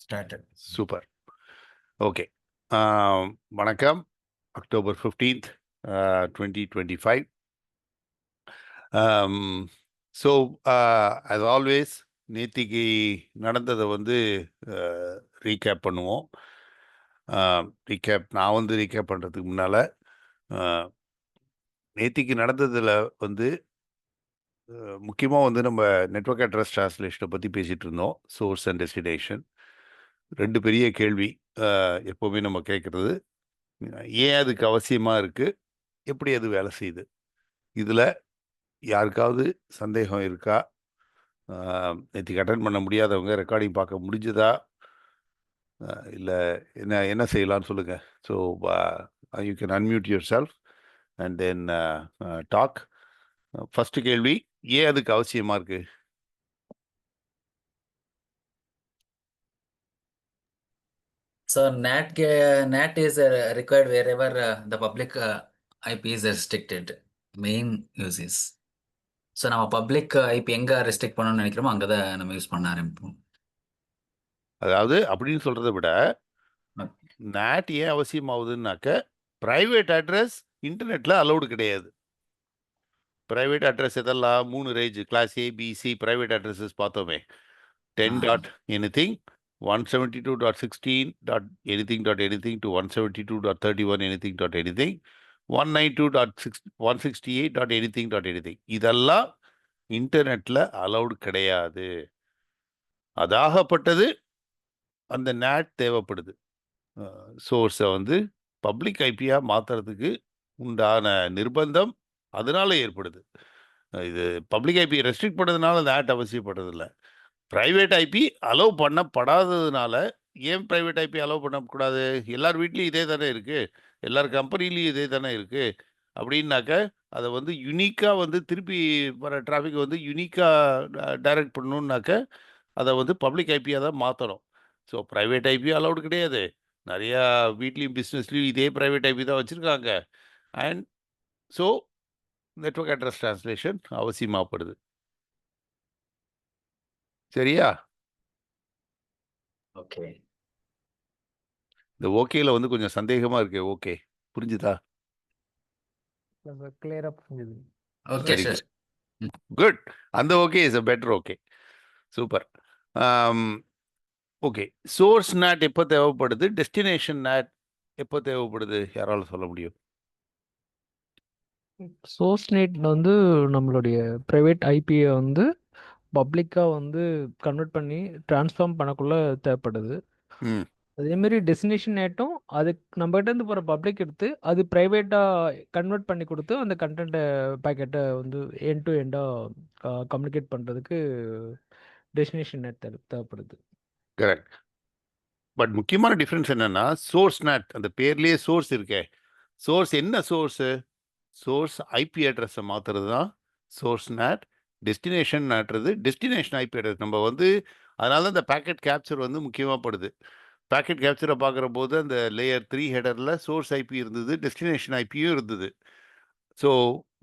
Started. Super. Okay. வணக்கம். October 15th, 2025. So as always நேத்திக்கு நடந்ததை வந்து ரீகேப் பண்ணுவோம். நான் ரீகேப் பண்ணுறதுக்கு முன்னால் நேத்திக்கு நடந்ததில் வந்து முக்கியமாக வந்து நம்ம நெட்வொர்க் அட்ரஸ் டிரான்ஸ்லேஷனை பற்றி பேசிகிட்டு இருந்தோம். சோர்ஸ் அண்ட் டெஸ்டினேஷன் ரெண்டு பெரிய கேள்வி எப்போவுமே நம்ம கேட்குறது. ஏன் அதுக்கு அவசியமாக இருக்குது, எப்படி அது வேலை செய்யுது, இதில் யாருக்காவது சந்தேகம் இருக்கா? நேற்றுக்கு அட்டன் பண்ண முடியாதவங்க ரெக்கார்டிங் பார்க்க முடிஞ்சதா, இல்லை என்ன செய்யலாம்னு சொல்லுங்கள். So you can unmute yourself and then talk. First கேள்வி, ஏன் அதுக்கு அவசியமாக இருக்குது? So NAT is required wherever the public IP is restricted. Main uses. So நம்ம பப்ளிக் ஐபி எங்கே ரெஸ்ட்ரிக்ட் பண்ணணும்னு நினைக்கிறோமோ அங்கே தான் நம்ம யூஸ் பண்ண ஆரம்பிப்போம். அதாவது அப்படின்னு சொல்கிறத விட NAT ஏன் அவசியமாகுதுன்னாக்க, ப்ரைவேட் அட்ரஸ் இன்டர்நெட்டில் அலௌடு கிடையாது. ப்ரைவேட் அட்ரஸ் எதெல்லாம் 3 ரேஞ்ச், கிளாஸ் ஏ, பிசி ப்ரைவேட் அட்ரஸஸ் பார்த்தோமே. 10.anything, 172.16.anything to 172.31 anything, 192.168.anything. இதெல்லாம் இன்டர்நெட்டில் அலௌடு கிடையாது. அதாகப்பட்டது அந்த NAT தேவைப்படுது. சோர்ஸை வந்து பப்ளிக் ஐபியாக மாற்றுறதுக்கு உண்டான நிர்பந்தம் அதனால ஏற்படுது. இது பப்ளிக் ஐபி ரெஸ்ட்ரிக்ட் பண்ணுறதுனால NAT அவசியப்படுறதில்லை. ப்ரைவேட் ஐபி அலோவ் பண்ணப்படாததுனால. ஏன் ப்ரைவேட் ஐபி அலோவ் பண்ணக்கூடாது? எல்லார் வீட்லேயும் இதே தானே இருக்குது, எல்லார் கம்பெனிலையும் இதே தானே இருக்குது. அப்படின்னாக்க அதை வந்து யுனிக்காக வந்து திருப்பி வர டிராஃபிக் வந்து யுனிக்காக டைரக்ட் பண்ணணுன்னாக்க அதை வந்து பப்ளிக் ஐபியாக தான் மாற்றணும். ஸோ ப்ரைவேட் ஐபி அலௌடு கிடையாது. நிறையா வீட்லேயும் பிஸ்னஸ்லேயும் இதே ப்ரைவேட் ஐபி தான் வச்சுருக்காங்க. And so network address translation அவசியமாகப்படுது. சரியா? ஓகே. இந்த ஓகேல வந்து கொஞ்சம் சந்தேகமா இருக்கு. ஓகே புரிஞ்சுதா? கிளியரா புரிஞ்சுது. Okay Very sir. குட். அந்த okay is a better okay. Super. Okay, source NAT எப்போ தேவைப்படுது, டெஸ்டினேஷன் NAT எப்போ தேவைப்படுது, யாரால சொல்ல முடியும்? சோர்ஸ் நெட் வந்து நம்மளுடைய ப்ரைவேட் ஐபியை வந்து பப்ளிக்காக வந்து கன்வெர்ட் பண்ணி ட்ரான்ஸ்ஃபார்ம் பண்ணக்குள்ள தேவைப்படுது. ம் அதேமாரி டெஸ்டினேஷன் நேட்டும் அதுக்கு நம்மகிட்ட இருந்து போகிற பப்ளிக் எடுத்து அது ப்ரைவேட்டாக கன்வெர்ட் பண்ணி கொடுத்து அந்த கண்டென்ட்டை பேக்கெட்டை வந்து எண்ட் டு எண்டாக கம்யூனிகேட் பண்ணுறதுக்கு டெஸ்டினேஷன் நெட் தேவைப்படுது. கரெக்ட். பட் முக்கியமான டிஃப்ரென்ஸ் என்னன்னா, சோர்ஸ் NAT அந்த பேர்லேயே சோர்ஸ் இருக்கே. சோர்ஸ் என்ன சோர்ஸு? சோர்ஸ் ஐபி அட்ரஸை மாற்றுறது தான் சோர்ஸ் NAT. டெஸ்டினேஷன் நாட்டுறது டெஸ்டினேஷன் ஐபி அட்ரஸ். நம்ம வந்து அதனால தான் இந்த பேக்கெட் கேப்சர் வந்து முக்கியமாகப்படுது. பேக்கெட் கேப்சரை பார்க்குற போது அந்த லேயர் 3 ஹெடரில் சோர்ஸ் ஐபி இருந்தது, டெஸ்டினேஷன் ஐபியும் இருந்தது. ஸோ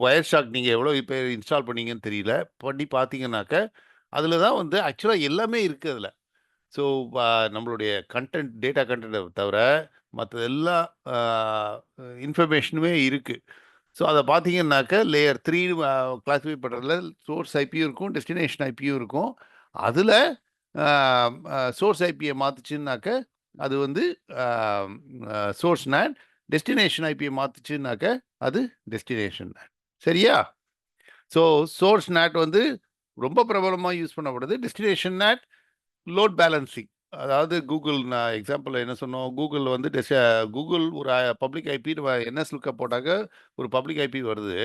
வயர்ஷாக் நீங்கள் எவ்வளோ இப்போ இன்ஸ்டால் பண்ணீங்கன்னு தெரியல, பண்ணி பார்த்தீங்கன்னாக்க அதில் தான் வந்து ஆக்சுவலாக எல்லாமே இருக்குது அதில். ஸோ நம்மளுடைய கண்டென்ட், டேட்டா கண்டென்ட்டை தவிர மற்ற எல்லா இன்ஃபர்மேஷனுமே இருக்குது. ஸோ அதை பார்த்தீங்கன்னாக்க லேயர் 3 கிளாஸிஃபை பண்ணுறதுல சோர்ஸ் ஐபியும் இருக்கும், டெஸ்டினேஷன் ஐபியும் இருக்கும். அதில் சோர்ஸ் ஐபியை மாற்றுச்சுன்னாக்க அது வந்து சோர்ஸ் NAT. டெஸ்டினேஷன் ஐபியை மாற்றுச்சுன்னாக்க அது டெஸ்டினேஷன் NAT. சரியா? ஸோ சோர்ஸ் NAT வந்து ரொம்ப பிரபலமாக யூஸ் பண்ணப்படுது. Destination NAT load balancing. அதாவது கூகுள், நான் எக்ஸாம்பிள் என்ன சொன்னோம், கூகுள் வந்து கூகுள் ஒரு பப்ளிக் ஐபி என்எஸ் லுக்கப் போட்டாக்க ஒரு பப்ளிக் ஐபி வருது.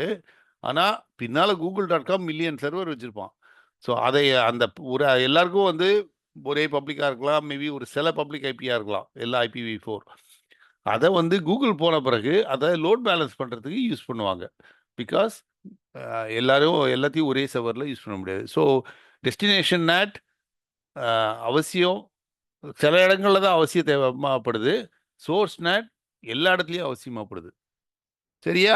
ஆனால் பின்னால் google.com மில்லியன் சர்வர் வச்சுருப்பான். ஸோ அதை அந்த ஒரு எல்லாருக்கும் வந்து ஒரே பப்ளிக்காக இருக்கலாம், மேபி ஒரு சில பப்ளிக் ஐபியாக இருக்கலாம், எல்லா IPv4. அதை வந்து கூகுள் போன பிறகு அதை லோட் பேலன்ஸ் பண்ணுறதுக்கு யூஸ் பண்ணுவாங்க. பிகாஸ் எல்லாத்தையும் ஒரே சர்வரில் யூஸ் பண்ண முடியாது. ஸோ டெஸ்டினேஷன் NAT அவசியம், சில இடங்களில் தான் அவசியம் தேவைப்படுது. சோர்ஸ் NAT எல்லா இடத்துலையும் அவசியமாகப்படுது. சரியா?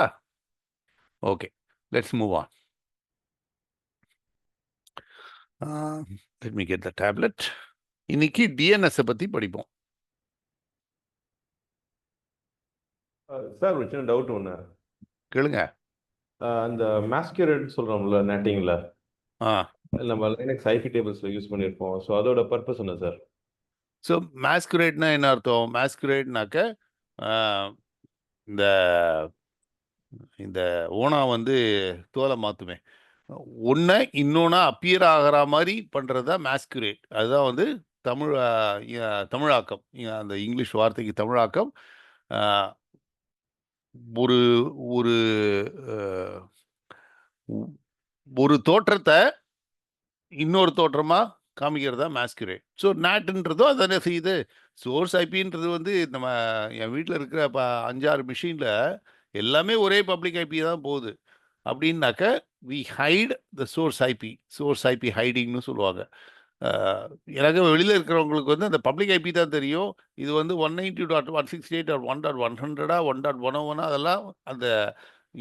Okay, let's move on. Let me get the tablet. இன்னைக்கு டிஎன்எஸ் பற்றி படிப்போம். சார் ஒரு சின்ன டவுட் ஒன்று. கேளுங்க. அந்த மாஸ்கரேட் சொல்கிறோம்ல நேட்டிங்கில், ஆ நம்ம லைனக்ஸ் ஐபி டேபிள்ஸில் யூஸ் பண்ணியிருப்போம். ஸோ அதோட பர்பஸ் என்ன சார்? ஸோ மாஸ்குரேட்னா என்ன அர்த்தம்? மாஸ்குரேட்னாக்க இந்த இந்த ஓனா வந்து தோலை மாற்றுமே, ஒன்றை இன்னொன்னா அப்பியர் ஆகிற மாதிரி பண்ணுறது தான் மாஸ்குரேட். அதுதான் வந்து தமிழ் தமிழாக்கம். அந்த இங்கிலீஷ் வார்த்தைக்கு தமிழாக்கம். ஒரு ஒரு ஒரு தோற்றத்தை இன்னொரு தோற்றமா காமிக்கிறதா மாஸ்குரேட். ஸோ நாட்டுன்றதும் அதானே செய்யுது. சோர்ஸ் ஐபின்றது வந்து நம்ம என் வீட்டில் இருக்கிற 5-6 மிஷினில் எல்லாமே ஒரே பப்ளிக் ஐபி தான் போகுது. அப்படின்னாக்க we hide the source IP ஹைடிங்னு சொல்லுவாங்க. எனக்கு வெளியில் இருக்கிறவங்களுக்கு வந்து அந்த பப்ளிக் ஐபி தான் தெரியும். இது வந்து 192.168 or 1.100 1.101 அதெல்லாம் அந்த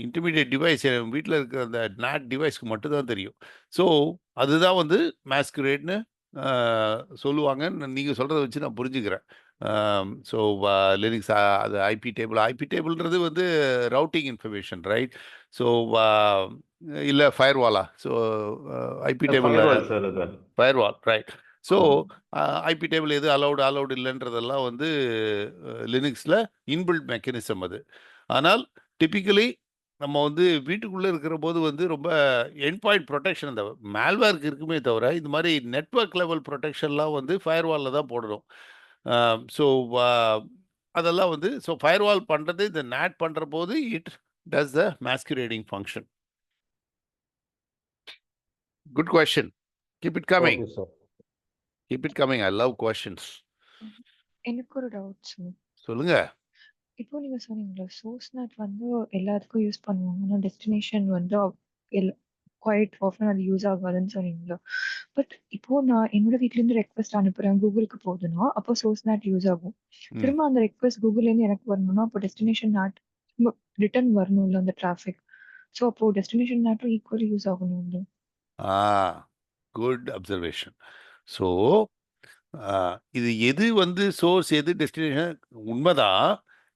இன்டர்மீடியட் டிவைஸ் என் வீட்டில் இருக்கிற அந்த நாட் டிவைஸ்க்கு மட்டும்தான் தெரியும். ஸோ அதுதான் வந்து மாஸ்குரேட்னு சொல்லுவாங்கன்னு நீங்கள் சொல்கிறத வச்சு நான் புரிஞ்சுக்கிறேன். ஸோ லிரிக்ஸ் அது ஐபி டேபிள்ன்றது வந்து ரவுட்டிங் இன்ஃபர்மேஷன், ரைட்? ஸோ இல்லை ஃபயர்வாலா. ஸோ ஐபி டேபிள் சார் அது firewall, right? So IP table எது அலௌடு இல்லைன்றதெல்லாம் வந்து லினக்ஸில் இன்பில்ட் மெக்கானிசம் அது. ஆனால் டிப்பிக்கலி நம்ம வந்து வீட்டுக்குள்ளே இருக்கிற போது வந்து ரொம்ப எண்ட் பாயிண்ட் ப்ரொடெக்ஷன் அந்த மேல்வேர்க்கு இருக்குமே தவிர இந்த மாதிரி நெட்வொர்க் லெவல் ப்ரொடெக்ஷன்லாம் வந்து ஃபயர்வாலில் தான் போடணும். ஸோ அதெல்லாம் வந்து ஸோ ஃபயர்வால் பண்ணுறது இந்த நேட் பண்ணுற போது it does the masquerading function. Good question. Keep it coming. Okay sir. Keep it coming. I love questions. எனக்கு ஒரு டவுட் சார். சொல்லுங்க. இப்போ நீங்க சொன்னீங்களா சோர்ஸ் நெட் வந்து எல்லாத்துக்கும் யூஸ் பண்ணுவாங்க, ஆனால் டெஸ்டினேஷன் வந்து குவைட் ஆஃபன் அது யூஸ் ஆகாதுன்னு சொன்னீங்களா? பட் இப்போ நான் என்னோட வீட்லேருந்து ரெக்வஸ்ட் அனுப்புறேன் கூகுளுக்கு போகுதுன்னா அப்போ சோர்ஸ் நெட் யூஸ் ஆகும். திரும்ப அந்த ரெக்வஸ்ட் கூகுள்லேருந்து எனக்கு வரணும்னா அப்போ டெஸ்டினேஷன் நெட் ரிட்டர்ன் வரணும்ல அந்த டிராஃபிக். ஸோ அப்போ டெஸ்டினேஷன் நெட்டும் ஈக்குவலி யூஸ் ஆகணும்ல? Good observation. ஸோ இது எது வந்து சோர்ஸ் எது டெஸ்டினேஷன் உண்மைதான்.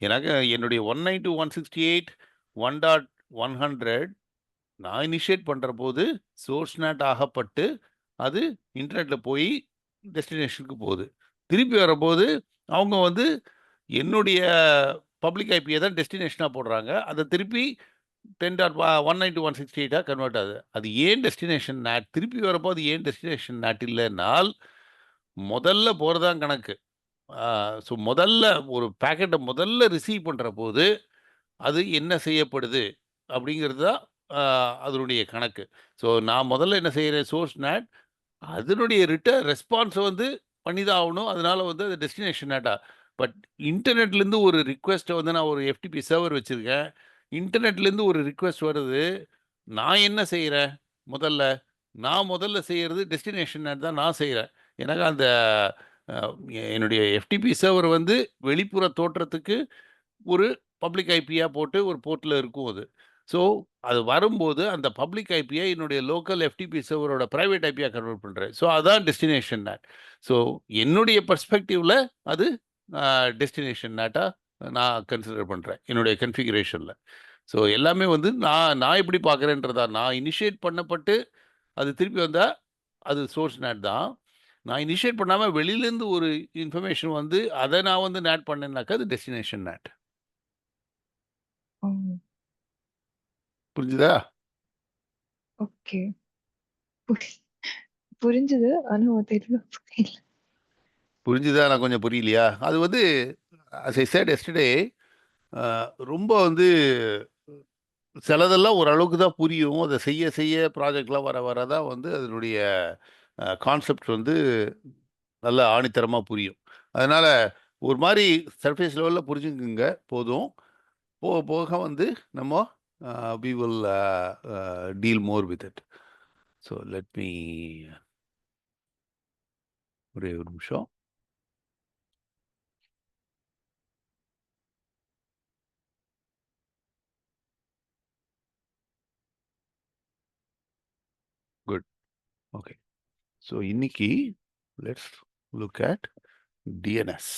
எனக்கு என்னுடைய 192.168 1.100 நான் இனிஷியேட் பண்ணுற போது சோர்ஸ் நேட் ஆகப்பட்டு அது இன்டர்நெட்டில் போய் டெஸ்டினேஷனுக்கு போகுது. திருப்பி வரும்போது அவங்க வந்து என்னுடைய பப்ளிக் ஐபியை தான் டெஸ்டினேஷனாக போடுறாங்க. அதை திருப்பி 10.192.168 கன்வெர்ட் ஆகுது. அது ஏன் டெஸ்டினேஷன் நேட் திருப்பி வரப்போ அது ஏன் டெஸ்டினேஷன் நேட் இல்லைன்னால் முதல்ல போகிறதான் கணக்கு. ஸோ முதல்ல ஒரு பேக்கெட்டை முதல்ல ரிசீவ் பண்ணுற போது அது என்ன செய்யப்படுது அப்படிங்கிறது தான் அதனுடைய கணக்கு. ஸோ நான் முதல்ல என்ன செய்கிறேன், சோர்ஸ் நேட் அதனுடைய ரெஸ்பான்ஸை வந்து பண்ணி தான் ஆகணும். அதனால வந்து அது டெஸ்டினேஷன் நேட்டா. பட் இன்டர்நெட்லேருந்து ஒரு ரிக்வெஸ்ட்டை வந்து நான் ஒரு எஃப்டிபி சர்வர் வச்சுருக்கேன். இன்டர்நெட்லேருந்து ஒரு ரிக்வெஸ்ட் வருது. நான் என்ன செய்கிறேன் நான் முதல்ல செய்கிறது டெஸ்டினேஷன் நேட் தான் நான் செய்கிறேன். எனக்கு அந்த என்னுடைய எஃப்டிபி சர்வர் வந்து வெளிப்புற தோற்றத்துக்கு ஒரு பப்ளிக் ஐபியாக போட்டு ஒரு போர்ட்டில் இருக்கும் அது. ஸோ அது வரும்போது அந்த பப்ளிக் ஐபியை என்னுடைய லோக்கல் எஃப்டிபி சர்வரோட ப்ரைவேட் ஐபியாக கன்வெர்ட் பண்ணுறேன். ஸோ அதான் டெஸ்டினேஷன் நேட். ஸோ என்னுடைய பர்ஸ்பெக்டிவில் அது டெஸ்டினேஷன் நேட்டாக நான் கன்சிடர் பண்ணுறேன் என்னுடைய கன்ஃபிகரேஷனில். ஸோ எல்லாமே வந்து நான் எப்படி பார்க்குறேன்றதா. நான் இனிஷியேட் பண்ணப்பட்டு அது திருப்பி வந்தால் அது சோர்ஸ் நேட் தான். நான் இனிஷியேட் பண்ணாமல் வெளியிலேருந்து ஒரு இன்ஃபர்மேஷன் வந்து அதை நான் வந்து நேட் பண்ணேன்னாக்கா அது டெஸ்டினேஷன் நேட். புரிஞ்சுதா? ஓகே, புரிஞ்சுது. ஆனால் தெரியல. புரிஞ்சுதா? நான் கொஞ்சம் புரியலையா? அது வந்து as I said yesterday, ரொம்ப வந்து சிலதெல்லாம் ஓரளவுக்கு தான் புரியும். அதை செய்ய செய்ய ப்ராஜெக்ட்லாம் வர தான் வந்து அதனுடைய கான்செப்ட் வந்து நல்ல ஆணித்தரமாக புரியும். அதனால் ஒரு மாதிரி சர்ஃபேஸ் லெவலில் புரிஞ்சுக்குங்க போதும். போக போக வந்து நம்ம we will deal more with it. So let me ஒரே ஒரு நிமிஷம். குட். ஓகே. ஸோ இன்னைக்கு let's look at DNS.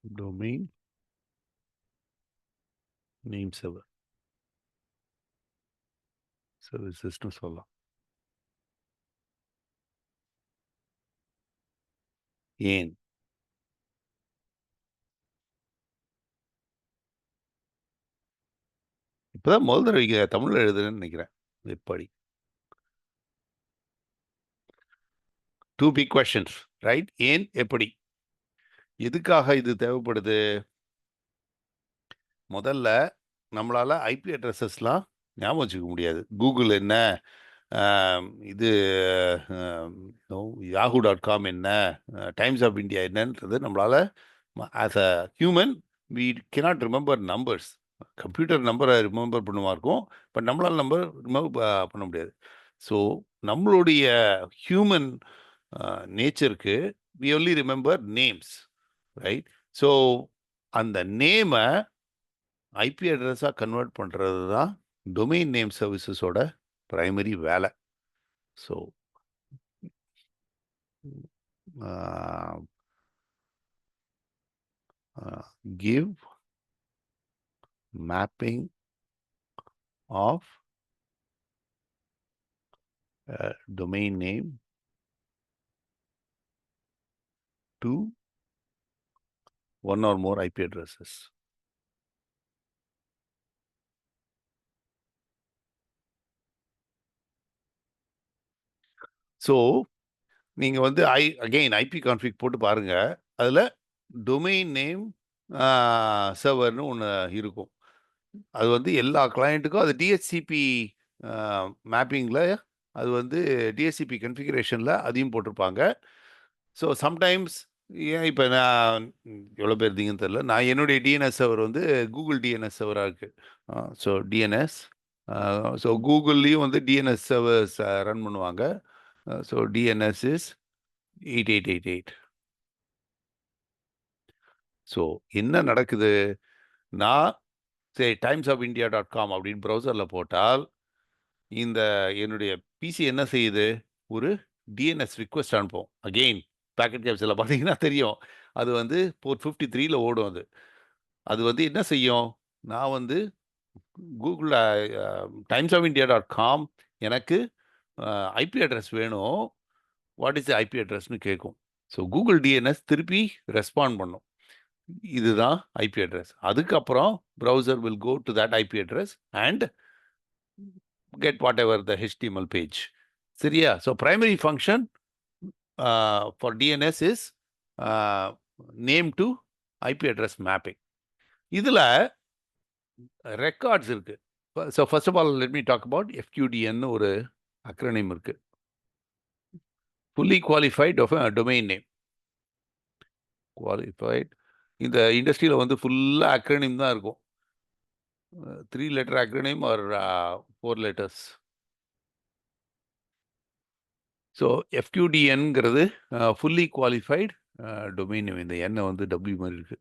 Domain name server. Services னு சொல்லலாம். ஏன் இப்பதான் முதல் தடவை தமிழ்ல எழுதுறேன்னு நினைக்கிறேன். எப்படி 2 big questions, right? ஏன் எப்படி எதுக்காக இது தேவைப்படுது? முதல்ல நம்மளால ஐபி அட்ரஸஸ்லாம் ஞாபகம் வச்சுக்க முடியாது. கூகுள் என்ன, இது yahoo.com என்ன, டைம்ஸ் ஆஃப் இந்தியா என்னன்றது நம்மளால as a human we cannot remember numbers. Computer நம்பரை ரிமெம்பர் பண்ணுவா இருக்கும், பட் நம்மளால் நம்பர் ரிமெம்பர் பண்ண முடியாது. ஸோ நம்மளுடைய ஹியூமன் நேச்சருக்கு we only remember names, right? So அந்த நேமை ஐபி அட்ரஸாக கன்வெர்ட் பண்ணுறது தான் டொமைன் நேம் சர்வீசஸோட பிரைமரி வேலை. So give mapping of domain name to one or more IP addresses. So நீங்கள் வந்து அகெயின் ஐபி கான்ஃபிக் போட்டு பாருங்க, அதில் டொமைன் நேம் சர்வர்னு ஒன்று இருக்கும். அது வந்து எல்லா கிளையண்ட்டுக்கும் அது டிஹெச்சிபி மேப்பிங்கில், அது வந்து டிஹெச்சிபி கன்ஃபிகரேஷனில் அதையும் போட்டிருப்பாங்க. ஸோ சம்டைம்ஸ் ஏன் இப்போ நான் எவ்வளோ பேர் இருந்தீங்கன்னு தெரில, நான் என்னுடைய டிஎன்எஸ் சர்வர் வந்து கூகுள் டிஎன்எஸ் சர்வராக இருக்குது. ஸோ டிஎன்எஸ், ஸோ கூகுள்லேயும் வந்து டிஎன்எஸ் சர்வர்ஸ் ரன் பண்ணுவாங்க. So DNS is 8888. ஸோ என்ன நடக்குது, நான் சரி timesofindia.com அப்படின்னு ப்ரௌசரில் போட்டால் இந்த என்னுடைய பிசி என்ன செய்யுது, ஒரு டிஎன்எஸ் ரிக்வெஸ்ட் அனுப்போம். அகெயின் பேக்கெட் கேப்ஸில் பார்த்தீங்கன்னா தெரியும், அது வந்து போர்ட் 53ல ஓடும். அது வந்து என்ன செய்யும், நான் வந்து கூகுள் timesofindia.com எனக்கு ஐபி அட்ரஸ் வேணும், வாட் இஸ் ஐபி அட்ரஸ்னு கேட்கும். ஸோ கூகுள் டிஎன்எஸ் திருப்பி ரெஸ்பாண்ட் பண்ணும், இதுதான் ஐபி அட்ரஸ். அதுக்கப்புறம் browser will go to that IP address and get whatever the HTML page. சரியா? So primary function for DNS is name to IP address mapping. இதுல records இருக்கு. So first of all let me talk about FQDN ஒரு acronym இருக்கு. Fully qualified domain name. Qualified. இந்த இண்டஸ்ட்ரியில வந்து ஃபுல்லா acronym தான் இருக்கும். 3-letter acronym or 4 letters. So எஃப்கியூடிஎன்ங்கிறது ஃபுல்லி குவாலிஃபைடு டொமைன் நேம். இந்த எண்ணை வந்து டபிள்யூ மாதிரி இருக்கு.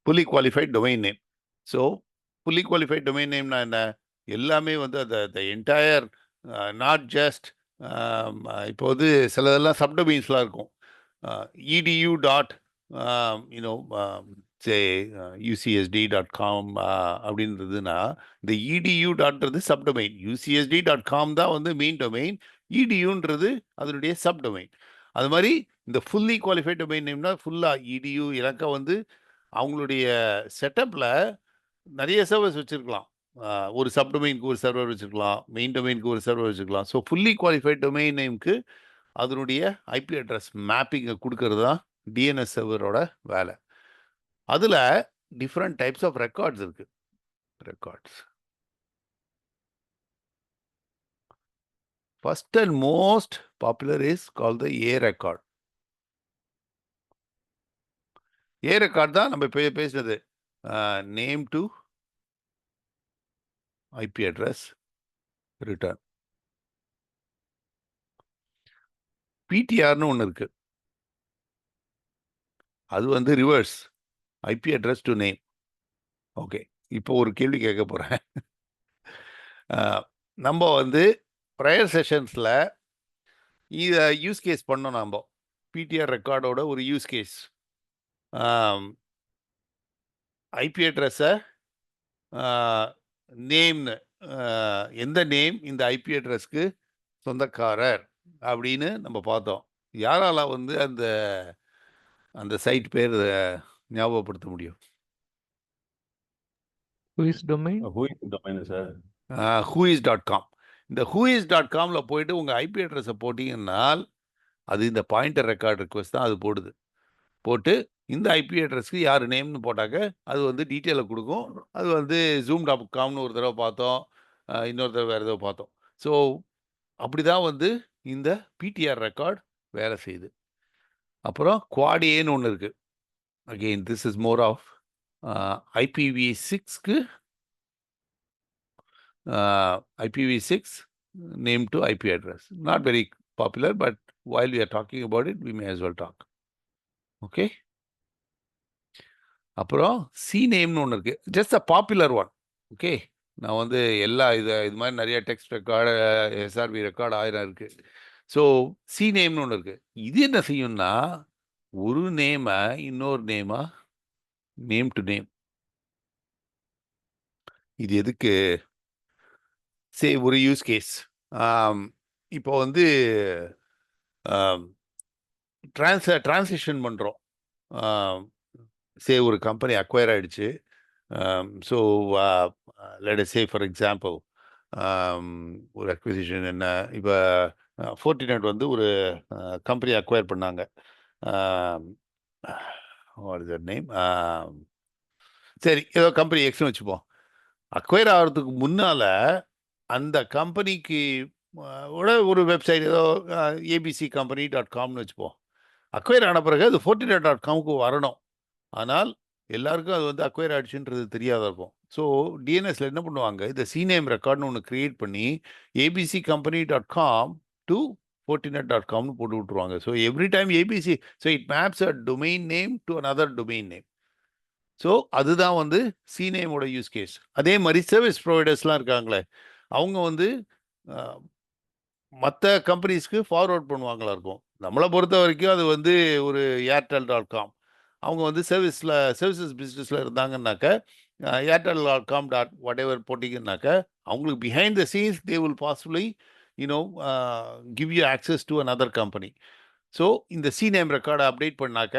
Fully qualified domain name. So fully qualified domain நேம்னா என்ன, எல்லாமே வந்து அந்த என்டையர் நாட் ஜஸ்ட் இப்போ வந்து சிலதெல்லாம் சப்டொமைன்ஸ்லாம் இருக்கும். edu டாட் யூனோ சே ucsd.com அப்படின்றதுன்னா இந்த edu டாட்ன்றது சப்டொமைன், ucsd.com தான் வந்து மெயின் டொமைன், eduன்றது அதனுடைய சப்டொமைன். அது மாதிரி இந்த ஃபுல்லி குவாலிஃபைட் டொமைன் நேம்னா ஃபுல்லாக edu இலக்கா வந்து அவங்களுடைய செட்டப்பில் நிறைய சர்வர்ஸ் வச்சுருக்கலாம். ஒரு சப்டொமைனுக்கு ஒரு சர்வர் வச்சுருக்கலாம், மெயின் டொமைனுக்கு ஒரு சர்வர் வச்சுருக்கலாம். ஸோ ஃபுல்லி குவாலிஃபைட் டொமைன் நேம்க்கு அதனுடைய ஐபி அட்ரஸ் மேப்பிங்கை கொடுக்கறது தான் டிஎன்எஸ் சர்வரோட வேலை. அதில் டிஃப்ரெண்ட் டைப்ஸ் ஆஃப் ரெக்கார்ட்ஸ் இருக்கு. Records first and most popular is call the A record. A record தான் நம்ம பேசுனது. Name to IP address return. பிடிஆர்னு ஒன்று இருக்கு. அது வந்து reverse IP address to name. Okay, இப்போ ஒரு கேள்வி கேட்க போகிறேன். நம்ம வந்து ப்ரையர் செஷன்ஸில் இதை யூஸ் கேஸ் பண்ணோம். நம்ம பிடிஆர் ரெக்கார்டோட ஒரு யூஸ் கேஸ் ஐபி அட்ரஸை நேம்னு எந்த நேம் இந்த ஐபி அட்ரஸ்க்கு சொந்தக்காரர் அப்படின்னு நம்ம பார்த்தோம். யாரால வந்து அந்த அந்த சைட் பேர் ஞாபகப்படுத்த முடியும்? Who is domain? Who is the domain, sir? whois.com. இந்த whois.comல போயிட்டு உங்கள் ஐபி அட்ரஸை போட்டிங்கன்னால் அது இந்த பாயிண்டர் ரெக்கார்ட் ரிக்வெஸ்ட் தான் அது போடுது. போட்டு இந்த ஐபி அட்ரஸ்க்கு யார் நேம்னு போட்டாக்க அது வந்து டீட்டெயிலை கொடுக்கும். அது வந்து zoom.comனு ஒரு தடவை பார்த்தோம், இன்னொரு தடவை வேறு ஏதோ பார்த்தோம். ஸோ அப்படி தான் வந்து இந்த பிடிஆர் ரெக்கார்ட் வேலை செய்யுது. அப்புறம் குவாட் ஏன்னு ஒன்று இருக்குது. Again this is more of IPv6க்கு IPv6 name to IP address. Not very popular, but while we are talking about it, we may as well talk. Okay. அப்புறம் CNAMனு ஒன்று இருக்குது. Just a popular one. Okay, நான் வந்து எல்லா இது மாதிரி நிறைய டெக்ஸ்ட் ரெக்கார்டு, SRV ரெக்கார்டு 1000 இருக்குது. ஸோ CNAMனு ஒன்று இருக்குது. இது என்ன செய்யும்னா ஒரு நேமை இன்னொரு நேமாக நேம் டு நேம். இது எதுக்கு? சே ஒரு யூஸ் கேஸ். இப்போ வந்து டிரான்சிஷன் பண்ணுறோம். சே ஒரு கம்பெனி அக்வயர் ஆகிடுச்சு. So let say for example ஒரு அக்விசிஷன் என்ன, இப்போ ஃபோர்டினெட் வந்து ஒரு கம்பெனி அக்வயர் பண்ணாங்க. What is that name? சரி, ஏதோ கம்பெனி எக்ஸ்னு வச்சுப்போம். அக்வயர் ஆகிறதுக்கு முன்னால் அந்த கம்பெனிக்கு ஒரு வெப்சைட் ஏதோ abcccompany.comனு வச்சுப்போம். அக்வயர் ஆன பிறகு அது fortinet.comக்கு வரணும். ஆனால் எல்லாருக்கும் அது வந்து அக்வயர் ஆயிடுச்சுன்றது தெரியாத இருக்கும். ஸோ டிஎன்எஸ்ல என்ன பண்ணுவாங்க, இந்த CNAME ரெக்கார்ட்னு ஒன்று கிரியேட் பண்ணி abcccompany.com to fortinet.comனு போட்டு விட்டுருவாங்க. So every time ABC, so it maps a domain name to another domain name. So அதுதான் வந்து CNAMோட யூஸ் கேஸ். அதே மாதிரி சர்வீஸ் ப்ரொவைடர்ஸ்லாம் இருக்காங்களே, அவங்க வந்து மற்ற கம்பெனிஸ்க்கு ஃபார்வர்ட் பண்ணுவாங்களா இருக்கும். நம்மளை பொறுத்த வரைக்கும் அது வந்து ஒரு airtel.com. அவங்க வந்து சர்வீசஸ் பிஸ்னஸில் இருந்தாங்கன்னாக்க airtel.com whatever போட்டிங்கன்னாக்க அவங்களுக்கு behind the scenes they will possibly give you access to another company. So இந்த CNAME ரெக்கார்டை அப்டேட் பண்ணாக்க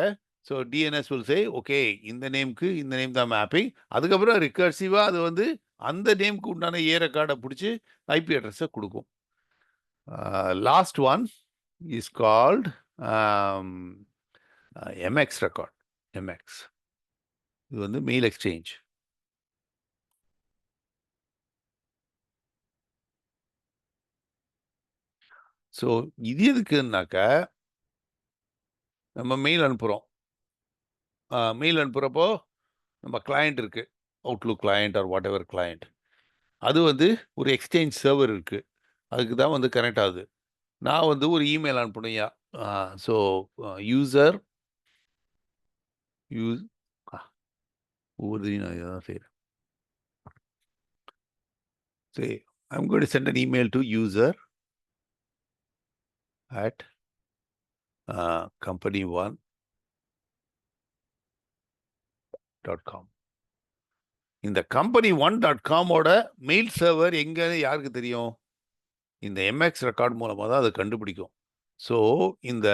so DNS will say okay இந்த நேம்க்கு இந்த நேம் தான் மேப்பிங். அதுக்கப்புறம் ரிகர்சிவாக அது வந்து அந்த நேம்க்கு உண்டான ரெக்கார்டை பிடிச்சி ஐபி அட்ரஸை கொடுக்கும். Last one is called MX record. MX இது வந்து மெயில் எக்ஸ்சேஞ்ச். ஸோ இது எதுக்குன்னாக்க நம்ம மெயில் அனுப்புகிறோம். மெயில் அனுப்புகிறப்போ நம்ம கிளையண்ட் இருக்குது, Outlook client or whatever client. அது வந்து ஒரு எக்ஸ்சேஞ்ச் சர்வர் இருக்குது, அதுக்கு தான் வந்து கனெக்ட் ஆகுது. நான் வந்து ஒரு இமெயில் அனுப்பணும்யா. ஸோ யூசர் ஒவ்வொருத்தையும் நான் இதை தான் செய்கிறேன். சரி, I'm going to send an email to user at company1.com. இந்த company1.comோட மெயில் சர்வர் எங்கன்னு யாருக்கு தெரியும்? இந்த MX ரெக்கார்ட் மூலமாக தான் அதை கண்டுபிடிக்கும். ஸோ இந்த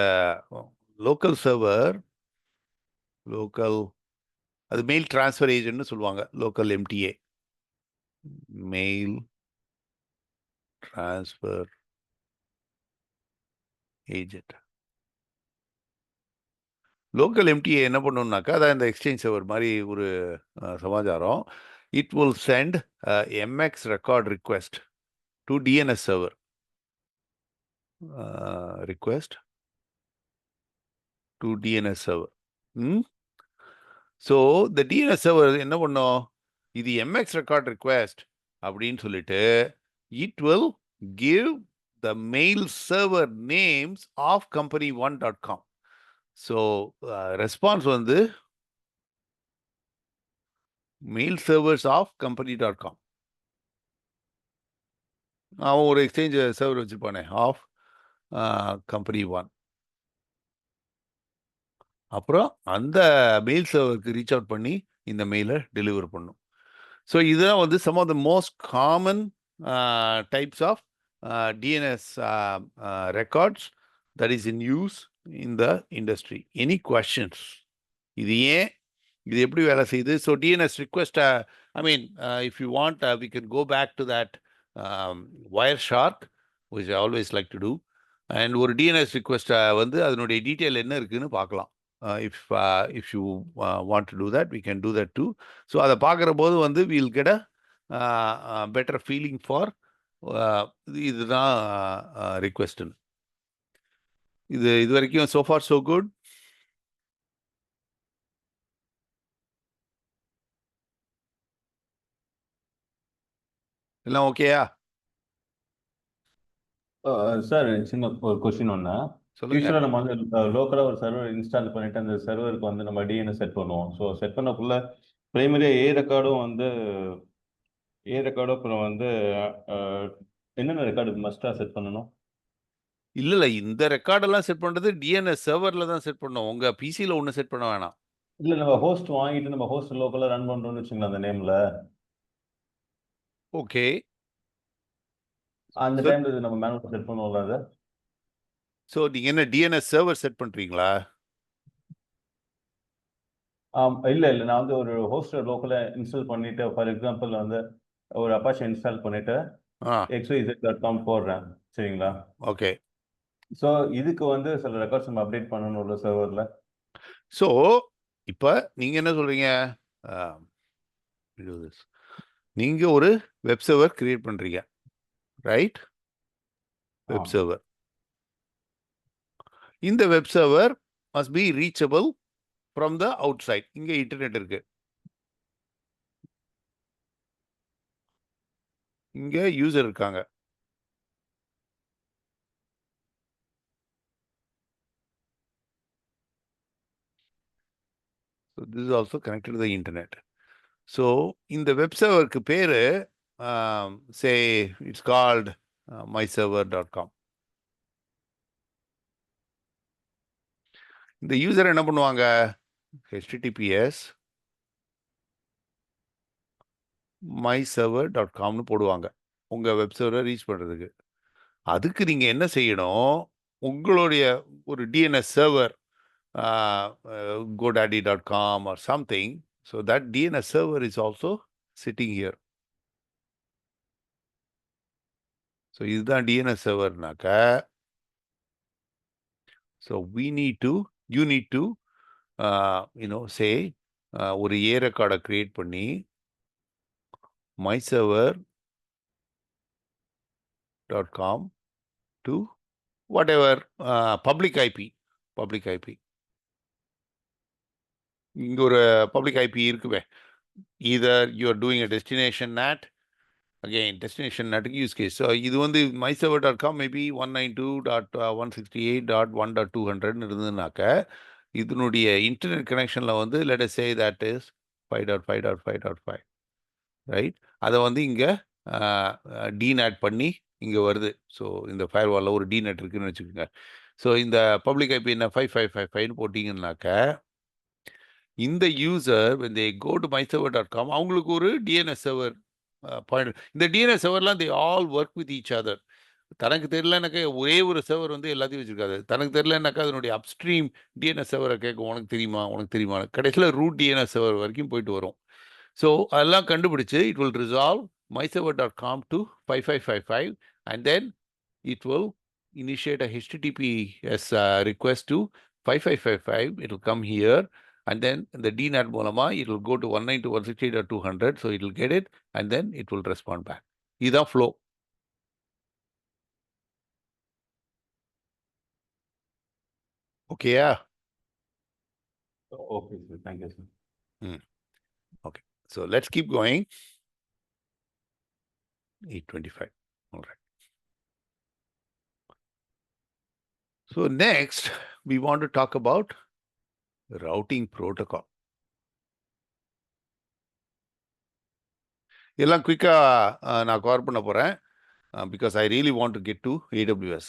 லோக்கல் சர்வர், அது மெயில் டிரான்ஸ்ஃபர் ஏஜென்ட்னு சொல்லுவாங்க, local MTA, mail transfer agent. Local MTA என்ன பண்ணணும்னாக்கா, அதான் இந்த எக்ஸ்சேஞ்ச் சர்வர் மாதிரி ஒரு சமாச்சாரம். It will send MX record request to DNS server. Request to DNS server. So இந்த டிஎன்எஸ் சர்வர் என்ன பண்ணும், இது எம்எக்ஸ் ரெக்கார்ட் ரிக்வெஸ்ட் அப்படின்னு சொல்லிட்டு it will give the mail server names of company1.com. So response வந்து மெயில் சர்வர்ஸ் ஆஃப் company.com. அவன் ஒரு exchange server வச்சுப்பானே of company1. அப்புறம் அந்த மெயில் சர்வருக்கு ரீச் அவுட் பண்ணி இந்த மெயிலை டெலிவர் பண்ணும். ஸோ இதுதான் வந்து some of the most common types of DNS records that is in use in the industry. Any questions? இது ஏன், இது எப்படி வேலை செய்யுது? So DNS request, I mean if you want we can go back to that Wireshark which I always like to do. And ஒரு DNS ரிக்வெஸ்ட்டை வந்து அதனுடைய டீட்டெயில் என்ன இருக்குன்னு பார்க்கலாம். If you want to do that, we can do that too. So அதை பார்க்குற போது வந்து we'll get a better feeling for இதுதான் ரிக்வெஸ்ட்னு. இது வரைக்கும் so far so good. எல்லாம் ஓகேயா? சார் சின்ன ஒரு கொஸ்டின் ஒன்று. சொல்லுங்க. யூஸ்வலாக நம்ம வந்து லோக்கலாக ஒரு சர்வர் இன்ஸ்டால் பண்ணிட்டு அந்த சர்வருக்கு வந்து நம்ம டிஎன்எஸ் செட் பண்ணுவோம். ஸோ செட் பண்ணக்குள்ள பிரைமரியாக ஏ ரெக்கார்டும் அப்புறம் வந்து என்னென்ன ரெக்கார்டு மஸ்ட்டாக செட் பண்ணணும்? இல்ல இந்த ரெக்கார்டெல்லாம் செட் பண்றது டிஎன்எஸ் சர்வர்ல தான் செட் பண்ணோம். உங்க பிசியில் ஒன்றும் செட் பண்ண வேணாம். இல்லை, நம்ம ஹோஸ்ட் வாங்கிட்டு நம்ம ஹோஸ்ட் லோக்கலாக ரன் பண்ணுறோம்னு வச்சுங்களேன் அந்த நேமில். ஓகே, அந்த டைம்ல நம்ம மேனுவல் செட் பண்ணுவோம்ல அதை? ஸோ நீங்கள் என்ன டிஎன்எஸ் சர்வர் செட் பண்ணுறீங்களா? இல்லை நான் வந்து ஒரு ஹோஸ்டர் லோக்கலாக இன்ஸ்டால் பண்ணிட்டு, ஃபார் எக்ஸாம்பிள் வந்து ஒரு அப்பாச்சி இன்ஸ்டால் பண்ணிட்டு xyz.com போடுறேன், சரிங்களா? ஓகே. ஸோ இதுக்கு வந்து சில ரெக்கார்ட்ஸ் நம்ம அப்டேட் பண்ணணும்ல சர்வரில். ஸோ இப்போ நீங்கள் என்ன சொல்கிறீங்க, நீங்கள் ஒரு வெப் சர்வர் கிரியேட் பண்ணுறீங்க, ரைட்? Web server. இந்த web server must be reachable from the outside. இங்கே இன்டர்நெட் இருக்கு, இங்கே யூசர் இருக்காங்க. So this is also connected to the internet. So இந்த வெப் சர்வருக்கு பேரு say it's called myserver.com. இந்த யூசர் என்ன பண்ணுவாங்க, https myserver.comனு போடுவாங்க உங்க வெப் சர்வரை ரீச் பண்றதுக்கு. அதுக்கு நீங்க என்ன செய்யணும், உங்களுடைய ஒரு DNS server godaddy.com or something. So that DNS server is also sitting here. So இதுதான் DNS serverனாக்க, so you need to say ஒரு A record create பண்ணி myserver.com to whatever public IP. இங்க ஒரு பப்ளிக் ஐபி இருக்குவே. either you are doing a destination NAT, again destination NAT use case. So இது வந்து myserver.com maybe 192.168.1.200 இருந்ததுனாக்க இதனுடைய internet கனெக்ஷன்ல வந்து let us say that is 5.5.5.5, right? அதை வந்து இங்க டிநேட் பண்ணி இங்க வருது. ஸோ இந்த ஃபயர்வாலில் ஒரு டிநெட் இருக்குன்னு வச்சுக்கோங்க. ஸோ இந்த பப்ளிக் ஐபி என்ன 5555 போட்டிங்கன்னாக்க இந்த user when they go to myserver.com அவங்களுக்கு ஒரு டிஎன்எஸ் சர்வர் பாயிண்ட். இந்த DNS சர்வர்லாம் they all work with each other. தனக்கு தெரியலனாக்கா ஒரே ஒரு சர்வர் வந்து எல்லாத்தையும் வச்சிருக்காது. தனக்கு தெரியலனாக்கா அதனுடைய அப்ஸ்ட்ரீம் டிஎன்எஸ் சர்வரை கேட்கும், உனக்கு தெரியுமா. கடைசியில் ரூட் டிஎன்எஸ் சர்வர் வரைக்கும் போயிட்டு வரும். ஸோ அதெல்லாம் கண்டுபிடிச்சு it will resolve myserver.com to 5555 and then it will initiate a HTTPS request to 5555. It will come here and then the DNAT மூலமா it will go to 192.168.200. So it will get it and then it will respond back. இதுதான் flow. ஓகேயா? Okay sir, thank you sir. Okay. So let's keep going. 825. All right. So next, we want to talk about routing protocol. எல்லாம் குயிக்காக நான் cover பண்ண போகிறேன் because I really want to get to AWS.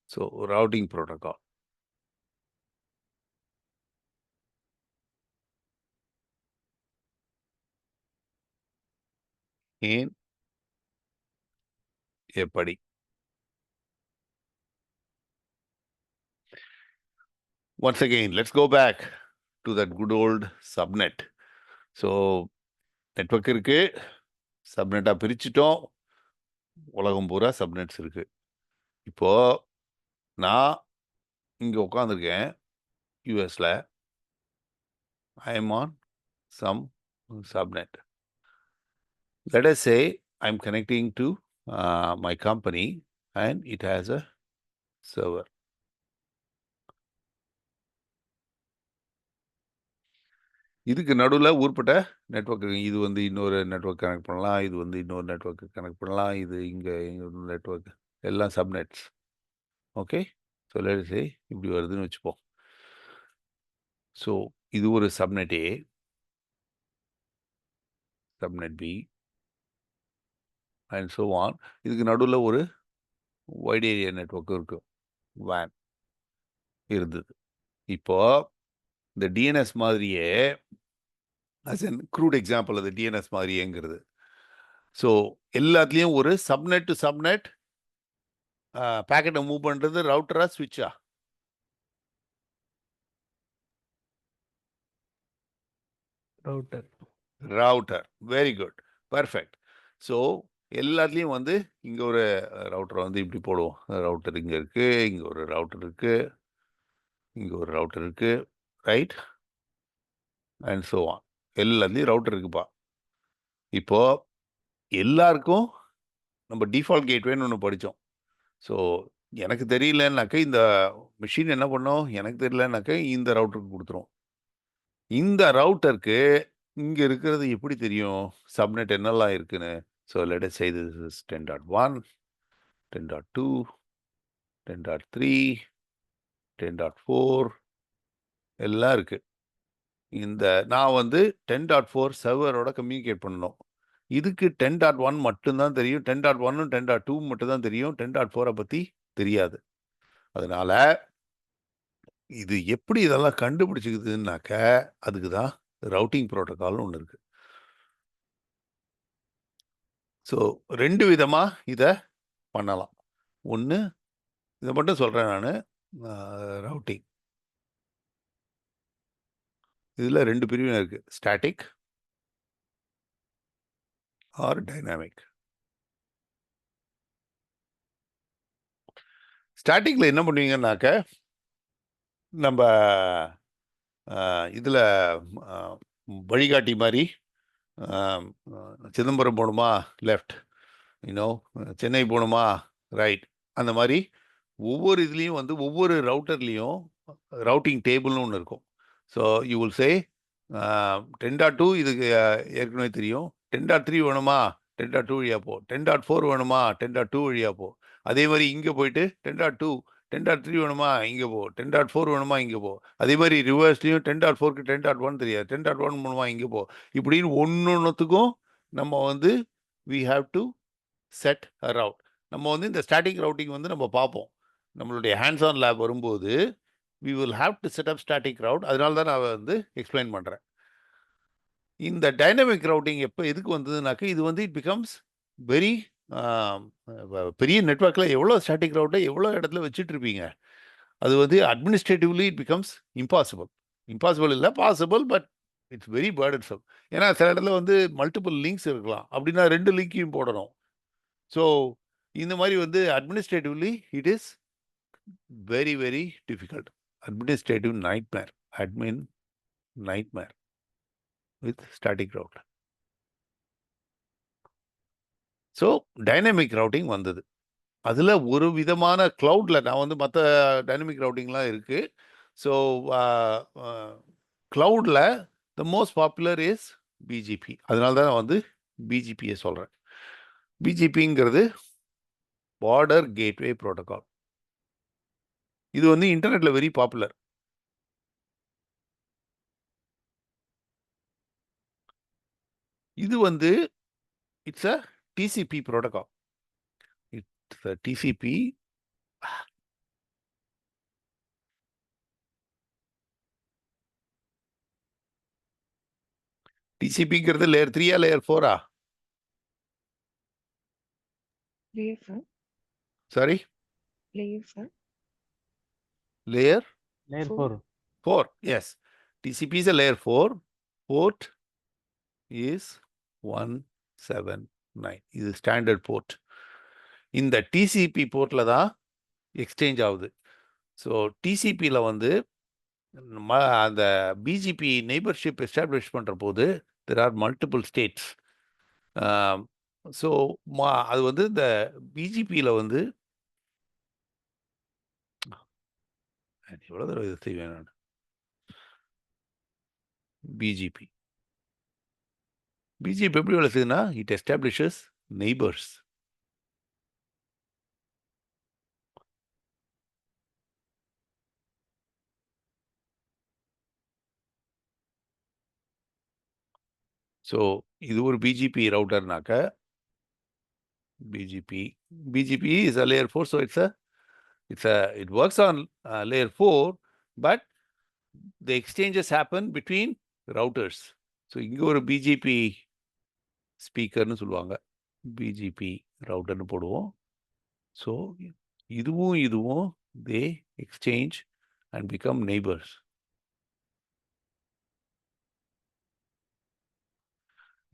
So routing protocol. ஏன் எப்படி once again, let's go back to that good old subnet. So network இருக்கு, சப்நெட்டாக பிரிச்சுட்டோம், உலகம் பூரா சப்நெட்ஸ் இருக்கு. இப்போ நான் இங்கே உட்காந்துருக்கேன் யூஎஸில். I am on some subnet. Let us say I'm connecting to my company and it has a server. இதுக்கு நடுவில் ஊர்பட்ட நெட்வொர்க் இருக்கு. இது வந்து இன்னொரு நெட்வொர்க் கனெக்ட் பண்ணலாம், இது வந்து இன்னொரு நெட்வொர்க் கனெக்ட் பண்ணலாம், இது இங்கே நெட்வொர்க், எல்லாம் subnets. Okay, so let us say இப்படி வருதுன்னு வச்சுப்போம். ஸோ இது ஒரு subnet A, subnet B and so on. இதுக்கு நடுவில் ஒரு வைட் ஏரியா நெட்வொர்க் இருக்கும், WAN இருந்தது. இப்போ இந்த டிஎன்எஸ் மாதிரியே, as an crude example அது டிஎன்எஸ் மாதிரியேங்கிறது. ஸோ எல்லாத்துலேயும் ஒரு சப்நெட் டு சப்நெட் பேக்கெட்டை மூவ் பண்ணுறது ரவுட்டரா ஸ்விட்சா? Router. Very good, perfect. So எல்லாத்துலேயும் வந்து இங்கே ஒரு ரவுட்டரை வந்து இப்படி போடுவோம். ரவுட்டர் இங்கே இருக்குது, இங்கே ஒரு ரவுட்டர் இருக்குது, இங்கே ஒரு ரவுட்டர் இருக்குது, ரைட் அண்ட் ஸோ ஆன். எல்லாத்துலேயும் ரவுட்டர் இருக்குப்பா. இப்போ எல்லாருக்கும் நம்ம டிஃபால்ட் கேட்வேன்னு ஒன்று படித்தோம். ஸோ எனக்கு தெரியலன்னாக்க இந்த மிஷின் என்ன பண்ணோம், எனக்கு தெரியலனாக்க இந்த ரவுட்டருக்கு கொடுத்துரும். இந்த ரவுட்டருக்கு இங்கே இருக்கிறது எப்படி தெரியும் சப்நெட் என்னெல்லாம் இருக்குன்னு? So let us say this is 10.1, 10.2, 10.3, 10.4 எல்லாம் இருக்கு. இந்த நான் வந்து 10.4 சர்வரோட கம்யூனிகேட் பண்ணணும். இதுக்கு 10.1 மட்டும்தான் தெரியும், 10.1 10.2 மட்டும்தான் தெரியும், 10.4 பற்றி தெரியாது. அதனால இது எப்படி இதெல்லாம் கண்டுபிடிச்சிக்குதுன்னாக்க அதுக்கு தான் ரவுட்டிங் ப்ரோட்டோகால்னு ஒன்று இருக்கு. ஸோ 2 விதமாக இதை பண்ணலாம். ஒன்று, இதை மட்டும் சொல்கிறேன் நான், ரவுட்டிங் இதில் 2 பிரிவினை இருக்குது, ஸ்டாட்டிக் ஆர் டைனாமிக். ஸ்டாட்டிக்கில் என்ன பண்ணுவீங்கன்னாக்க, நம்ம இதில் வழிகாட்டி மாதிரி சிதம்பரம் போகணுமா லெஃப்ட், சென்னை போகணுமா ரைட், அந்த மாதிரி ஒவ்வொரு இதுலேயும் வந்து ஒவ்வொரு ரவுட்டர்லேயும் ரவுட்டிங் டேபிள்னு ஒன்று இருக்கும். ஸோ யூ வில் சே 10.2 இதுக்கு ஏற்கனவே தெரியும், 10.3 வேணுமா 10.2 வழியாக போ, 10.4 வேணுமா 10.2 வழியாக போ. அதே மாதிரி இங்கே போயிட்டு 10.2 10.3 வேணுமா இங்கே போ, 10.4 வேணுமா இங்கே போ. அதே மாதிரி ரிவர்ஸ்லையும் 10.4க்கு 10.1 தெரியாது, 10.1 வேணுமா இங்கே போ. இப்படின்னு ஒன்றுத்துக்கும் நம்ம வந்து we have to set a route. நம்ம வந்து இந்த ஸ்டாட்டிக் ரவுட்டிங் வந்து நம்ம பார்ப்போம் நம்மளுடைய ஹேண்ட்ஸ் ஆன் லேப் வரும்போது. we will have to set up static route. அதனால தான் நான் வந்து எக்ஸ்பிளைன் பண்ணுறேன். இந்த டைனமிக் ரவுட்டிங் எப்போ எதுக்கு வந்ததுனாக்க, இது வந்து இட் பிகம்ஸ் வெரி பெரிய நெட்வொர்க்கில் எவ்வளோ ஸ்டாட்டிக் ரவுட்டை எவ்வளோ இடத்துல வச்சுட்டு இருப்பீங்க. அது வந்து administratively it becomes impossible. Impossible இல்லை, பாசிபிள், பட் இட்ஸ் வெரி பர்டன்சம். ஏன்னா சில இடத்துல வந்து மல்டிபிள் லிங்க்ஸ் இருக்கலாம், அப்படின்னா 2 லிங்கையும் போடணும். ஸோ இந்த மாதிரி வந்து administratively it is very very difficult. Administrative nightmare, admin nightmare with static route. So dynamic routing வந்தது. அதில் ஒரு விதமான க்ளவுடில் நான் வந்து மற்ற டைனமிக் ரவுட்டிங்லாம் இருக்குது. ஸோ க்ளவுடில் the most popular is BGP. அதனால தான் நான் வந்து பிஜிபியை சொல்கிறேன். பிஜிபிங்கிறது பார்டர் கேட்வே ப்ரோட்டோகால். இது வந்து இன்டர்நெட்டில் வெரி பாப்புலர். இது வந்து it's a TCP protocol. It's a TCP. டிசிபிங்கிறது layer 3 layer 4? Layer 4. Sorry, Layer 4. Layer Layer 4. 4. 4. Yes, TCP is a layer 4. Port is 179. இது ஸ்டாண்டர்ட் போர்ட். இந்த டிசிபி போர்ட்டில் தான் எக்ஸ்சேஞ்ச் ஆகுது. ஸோ டிசிபியில் வந்து அந்த பிஜிபி நெய்பர்ஷிப் எஸ்டாப்ளிஷ் பண்ணுற போது there are multiple states. So அது வந்து இந்த பிஜிபியில் வந்து எவ்வளோ தடவை இது செய்வேன் நான். பிஜிபி எப்படி வேலை செய்யுதுன்னா, இட் எஸ்டாப்ளிஷஸ் நெய்பர்ஸ். ஸோ இது ஒரு பிஜிபி ரவுட்டர்னாக்க, BGP is a layer 4. So it works on layer 4, but the exchanges happen between routers. So இங்கே ஒரு பிஜிபி ஸ்பீக்கர்னு சொல்லுவாங்க, பிஜிபி ரவுட்டர்னு போடுவோம். ஸோ இதுவும் they exchange and become neighbours.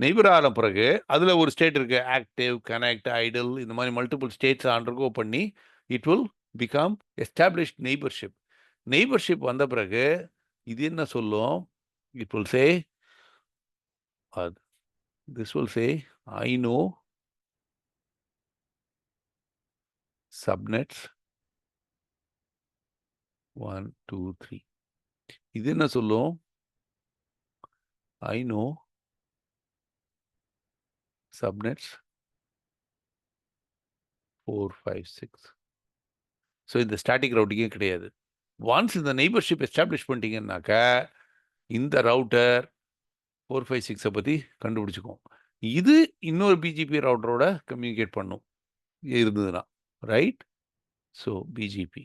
Neighbour ஆன பிறகு அதில் ஒரு ஸ்டேட் இருக்கு, ஆக்டிவ், கனெக்ட், ஐடல், இந்த மாதிரி மல்டிபிள் ஸ்டேட்ஸ் அண்டர்கோ பண்ணி it will become established neighbourship. Neighbourship வந்த பிறகு இது என்ன சொல்லும்? It will say, this will say I know subnets 1 2 3. இது என்ன சொல்லும்? I know subnets 4 5 6. ஸோ இந்த ஸ்டாட்டிக் ரவுட்டிங்கே கிடையாது. ஒன்ஸ் இந்த நெய்பர்ஷிப் எஸ்டாப்ளிஷ் பண்ணிட்டீங்கன்னாக்கா இந்த ரவுட்டர் 4 5 6 பற்றி கண்டுபிடிச்சிக்கும். இது இன்னொரு பிஜிபி ரவுட்டரோட கம்யூனிகேட் பண்ணும் இருந்ததுன்னா, ரைட்? ஸோ பிஜிபி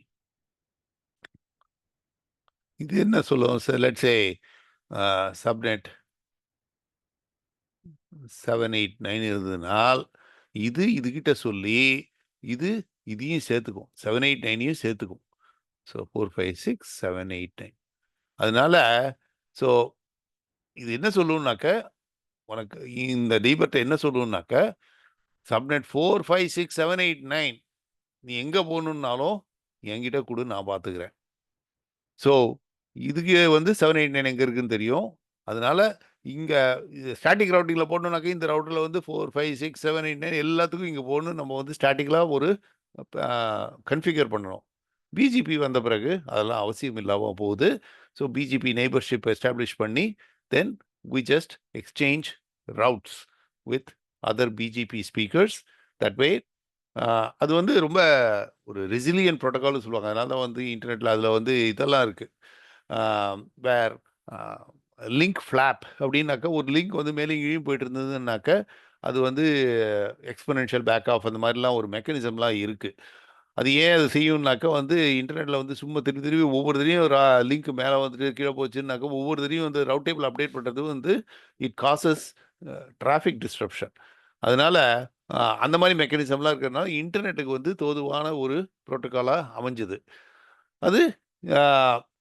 இது என்ன சொல்லும்? லெட்ஸ் சே சப்நெட் 7 8 9 இருந்ததுனால் இதுகிட்ட சொல்லி இதையும் சேர்த்துக்கும், 7 8 9ஐயும் சேர்த்துக்கும். ஸோ 4 5 6 7 8 9. அதனால ஸோ இது என்ன சொல்லுன்னாக்க, உனக்கு இந்த நெய்பர்ட்ட என்ன சொல்லுன்னாக்க, சப்நெட் 4 5 6 7 8 9 நீ எங்கே போகணுன்னாலும் என்கிட்ட கொடு, நான் பார்த்துக்கிறேன். ஸோ இதுக்கு வந்து 7 8 9 எங்கே இருக்குன்னு தெரியும். அதனால இங்கே ஸ்டாட்டிக் ரவுட்டிங்கில் போடணுன்னாக்க இந்த ரவுட்டரில் வந்து 4 5 6 7 8 9 எல்லாத்துக்கும் இங்கே போகணும். நம்ம வந்து ஸ்டாட்டிக்கலாக ஒரு கன்ஃபிகர் பண்ணணும். பிஜிபி வந்த பிறகு அதெல்லாம் அவசியம் இல்லாமல் போகுது. ஸோ பிஜிபி நெய்பர்ஷிப் எஸ்டாப்ளிஷ் பண்ணி தென் we just exchange routes with other BGP speakers. That way அது வந்து ரொம்ப ஒரு ரெசிலியன்ட் ப்ரோட்டோகால்னு சொல்லுவாங்க. அதனால தான் வந்து இன்டர்நெட்டில் அதில் வந்து இதெல்லாம் இருக்குது. வேர் லிங்க் ஃப்ளாப் அப்படின்னாக்கா, ஒரு லிங்க் வந்து மேலே கீழே போயிட்டு இருந்ததுன்னாக்க அது வந்து எக்ஸ்பொனென்ஷியல் பேக் ஆஃப் அந்த மாதிரிலாம் ஒரு மெக்கானிசம்லாம் இருக்குது. அது ஏன் அது செய்யும்னாக்கா வந்து இன்டர்நெட்டில் வந்து சும்மா திருப்பி ஒவ்வொரு தடையும் லிங்க் மேலே வந்துட்டு கீழே போச்சுன்னாக்கா ஒவ்வொரு தடையும் வந்து ரவுட் டேபிள் அப்டேட் பண்ணுறது வந்து இட் காசஸ் டிராஃபிக் டிஸ்ட்ரப்ஷன். அதனால் அந்த மாதிரி மெக்கானிசம்லாம் இருக்கிறதுனால இன்டர்நெட்டுக்கு வந்து தோதுவான ஒரு ப்ரோட்டோக்காலாக அமைஞ்சுது. அது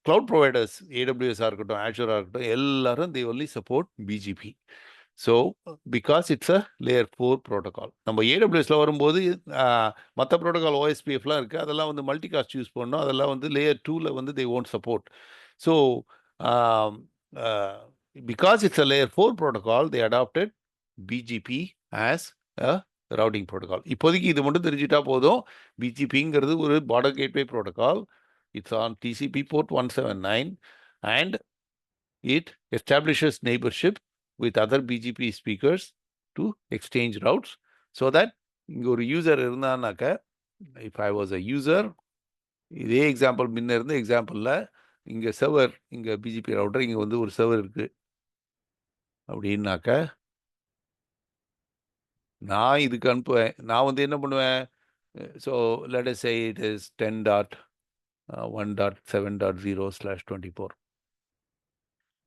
க்ளவுட் ப்ரொவைடர்ஸ், ஏடபிள்யூஎஸ்ஸாக இருக்கட்டும், ஆஷூராக இருக்கட்டும், எல்லாரும் they only support BGP. So because it's a layer 4 protocol. நம்ம ஏடபிள்யூஎஸில் வரும்போது மற்ற ப்ரோட்டோகால் ஓஎஸ்பிஎஃப்லாம் இருக்குது, அதெல்லாம் வந்து மல்டிகாஸ்ட் யூஸ் பண்ணணும். அதெல்லாம் வந்து லேயர் 2ல் வந்து they won't support. So because it's a layer 4 protocol they adopted BGP as a routing protocol. இப்போதைக்கு இது மட்டும் தெரிஞ்சுட்டா போதும். பிஜிபிங்கிறது ஒரு border gateway protocol. It's on TCP port 179 and it establishes neighborship with other BGP speakers to exchange routes so that இங்க ஒரு user இருந்தானாக்க, if I was a user, இதே எக்ஸாம்பிள் முன்ன இருந்த எக்ஸாம்பிளில் இங்கே சர்வர், இங்கே பிஜிபி ரவுட்டர், இங்கே வந்து ஒரு சர்வர் இருக்கு அப்படின்னாக்க நான் இதுக்கு அனுப்புவேன். நான் வந்து என்ன பண்ணுவேன், so let us say it is 10.1.7.0/24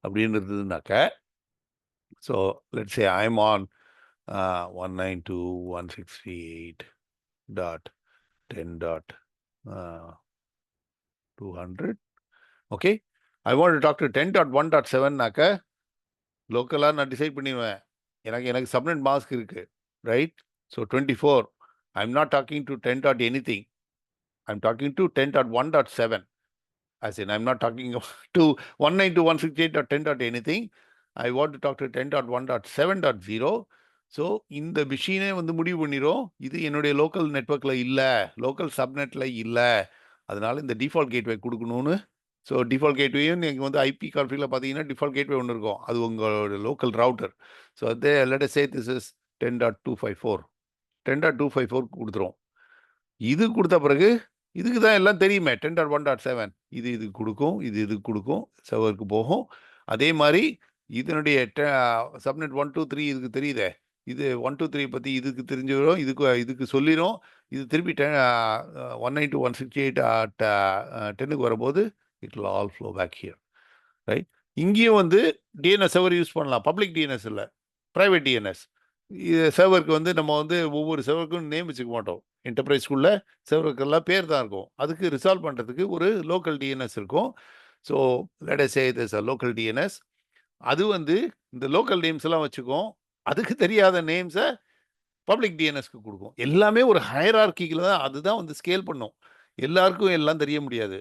அப்படின்னு இருந்ததுனாக்க, so let say I am on 192.168.10.200. Okay, I want to talk to 10.1.7னாக்க லோக்கலாக நான் டிசைட் பண்ணிடுவேன். எனக்கு சப்நெட் மாஸ்க் இருக்கு, right? So 24, I'm not talking to 10. anything. I'm talking to 10.1.7. As in, I'm not talking to 192.168.10. anything. I want to talk to 10.1.7.0. So இந்த மிஷினே வந்து முடிவு பண்ணிடும், இது என்னுடைய லோக்கல் நெட்ஒர்க்கில் இல்லை, லோக்கல் சப்நெட்டில் இல்லை, அதனால இந்த டிஃபால்ட் கேட்வே கொடுக்கணும்னு. ஸோ டிஃபால்ட் கேட்வேயும் நீங்கள் வந்து ஐபி கான்ஃபிகில் பார்த்தீங்கன்னா டிஃபால்ட் கேட்வே ஒன்று இருக்கும், அது உங்களோட லோக்கல் ரவுட்டர். ஸோ அதே let us say this is 10.254. 10.254 கொடுத்துரும். இது கொடுத்த பிறகு இதுக்கு தான் எல்லாம் தெரியுமே, 10.1.7 இது கொடுக்கும், இது கொடுக்கும், சர்வருக்கு போகும். அதே மாதிரி இதனுடைய சப்நெட் 1 2 3 இதுக்கு தெரியுதே, இது 1 2 3 பற்றி இதுக்கு தெரிஞ்சிடும், இதுக்கு சொல்லிடும். இது திருப்பி 192.168.10க்கு வரும்போது it will all flow back here, right? இங்கேயும் வந்து டிஎன்எஸ் சர்வர் யூஸ் பண்ணலாம், பப்ளிக் டிஎன்எஸ் இல்லை, ப்ரைவேட் டிஎன்எஸ். இது சர்வருக்கு வந்து நம்ம வந்து ஒவ்வொரு சர்வருக்கும் நேம் வச்சுக்க மாட்டோம். என்டர்பிரைஸ்குள்ள சர்வருக்கெல்லாம் பேர் தான் இருக்கும். அதுக்கு ரிசால்வ் பண்ணுறதுக்கு ஒரு லோக்கல் டிஎன்எஸ் இருக்கும். So let us say this a local DNS. அது வந்து இந்த லோக்கல் நேம்ஸ் எல்லாம் வச்சுக்கும், அதுக்கு தெரியாத நேம்ஸை பப்ளிக் டிஎன்எஸ்க்கு கொடுக்கும். எல்லாமே ஒரு ஹையரார்க்கியில் தான், அதுதான் வந்து ஸ்கேல் பண்ணும். எல்லாருக்கும் எல்லாம் தெரிய முடியாது.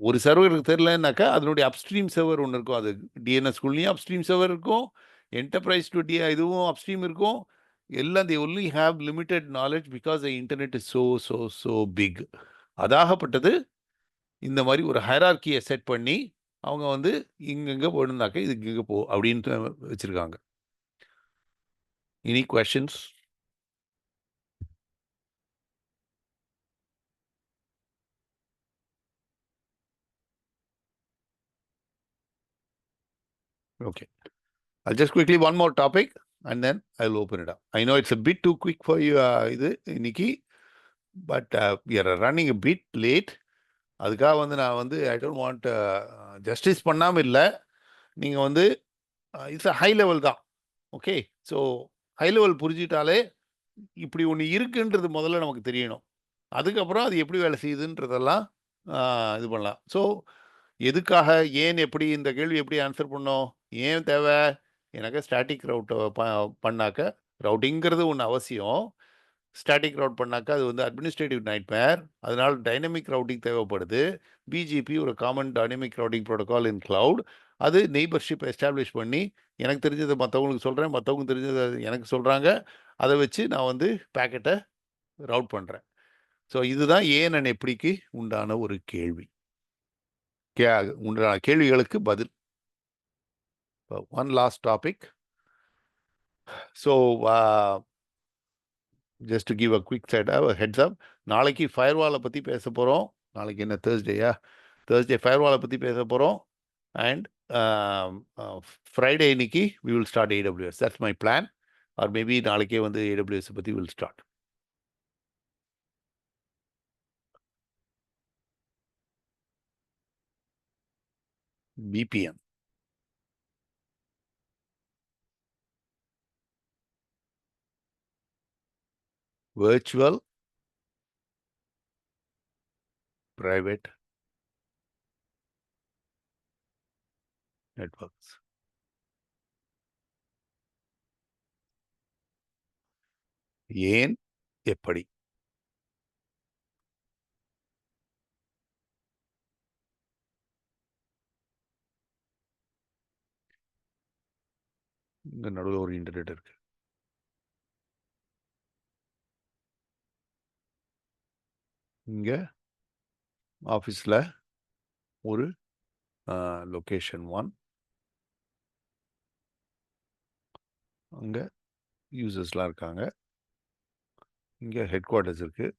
ஒரு சர்வருக்கு தெரியலனாக்கா அதனுடைய அப்ஸ்ட்ரீம் சர்வர் ஒன்று இருக்கும், அது டிஎன்எஸ்குள்ளேயும் அப்ஸ்ட்ரீம் சர்வர் இருக்கும், என்டர்பிரைஸ் டு இதுவும் அப்ஸ்ட்ரீம் இருக்கும். எல்லாம் they only have limited knowledge because the internet is so big. அதாகப்பட்டது இந்த மாதிரி ஒரு ஹைரார்க்கியை செட் பண்ணி அவங்க வந்து இங்கெங்கே போயிருந்தாக்க இதுக்கு இங்கே போ அப்படின்ட்டு வச்சுருக்காங்க. Any questions? Okay, I'll just quickly one more topic and then I'll open it up. I know it's a bit too quick for you, இது இன்னைக்கு, but we are running a bit late. அதுக்காக வந்து நான் வந்து I don't want justice பண்ணாமல் இல்லை, நீங்கள் வந்து இட்ஸ் அ ஹை லெவல் தான். ஓகே, ஸோ ஹை லெவல் புரிஞ்சிட்டாலே இப்படி ஒன்று இருக்குன்றது முதல்ல நமக்கு தெரியணும். அதுக்கப்புறம் அது எப்படி வேலை செய்யுதுன்றதெல்லாம் இது பண்ணலாம். ஸோ எதுக்காக, ஏன், எப்படி, இந்த கேள்வி எப்படி ஆன்சர் பண்ணோம், ஏன் தேவை, எனக்கு ஸ்டாட்டிக் ரவுட்டை பண்ணாக்க ரவுட்டிங்கிறது ஒன்று அவசியம். ஸ்டாட்டிக் ரவுட் பண்ணாக்கா அது வந்து அட்மினிஸ்ட்ரேட்டிவ் நைட்மேர், அதனால டைனமிக் ரவுட்டிங் தேவைப்படுது. பிஜிபி ஒரு காமன் டைனமிக் ரவுட்டிங் ப்ரோட்டோகால் இன் கிளவுட், அது நெய்பர்ஷிப் எஸ்டாப்ளிஷ் பண்ணி எனக்கு தெரிஞ்சதை மற்றவங்களுக்கு சொல்கிறேன், மற்றவங்க தெரிஞ்சதை எனக்கு சொல்கிறாங்க, அதை வச்சு நான் வந்து பேக்கெட்டை ரவுட் பண்ணுறேன். ஸோ இதுதான் ஏன் நான் எப்படிக்கு உண்டான ஒரு கேள்வி, உண்டான கேள்விகளுக்கு பதில். One last topic. So just to give a quick heads up, நாளைக்கு ஃபயர்வாலை பற்றி பேச போகிறோம். நாளைக்கு என்ன தேர்ஸ்டேயா? தேர்ஸ்டே ஃபயர்வாலை பற்றி பேச போகிறோம். அண்ட் ஃப்ரைடே இன்னைக்கு we will start AWS. That's my plan. Or maybe நாளைக்கே வந்து AWS பற்றி will start. VPN. Virtual Private Networks. ஏன், எப்படி? இங்க நடுவில் ஒரு இன்டர்நெட் இருக்கு. இங்க ஆஃபீஸில் ஒரு லொகேஷன் 1. அங்கே யூசர்ஸ்லாம் இருக்காங்க. இங்கே ஹெட் குவார்ட்டர்ஸ் இருக்குது.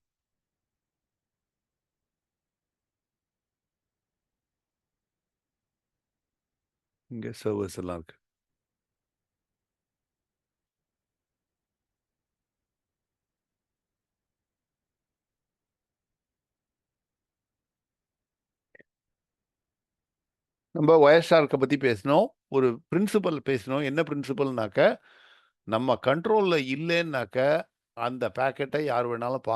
இங்கே சர்வர்ஸ் எல்லாம் இருக்குது. நம்ம ஒயர்ஷார்க்கை பற்றி பேசினோம். ஒரு பிரின்சிபல் பேசினோம். என்ன பிரின்சிபல்னாக்க, நம்ம கண்ட்ரோலில் இல்லைன்னாக்க அந்த பேக்கெட்டை யார் வேணாலும்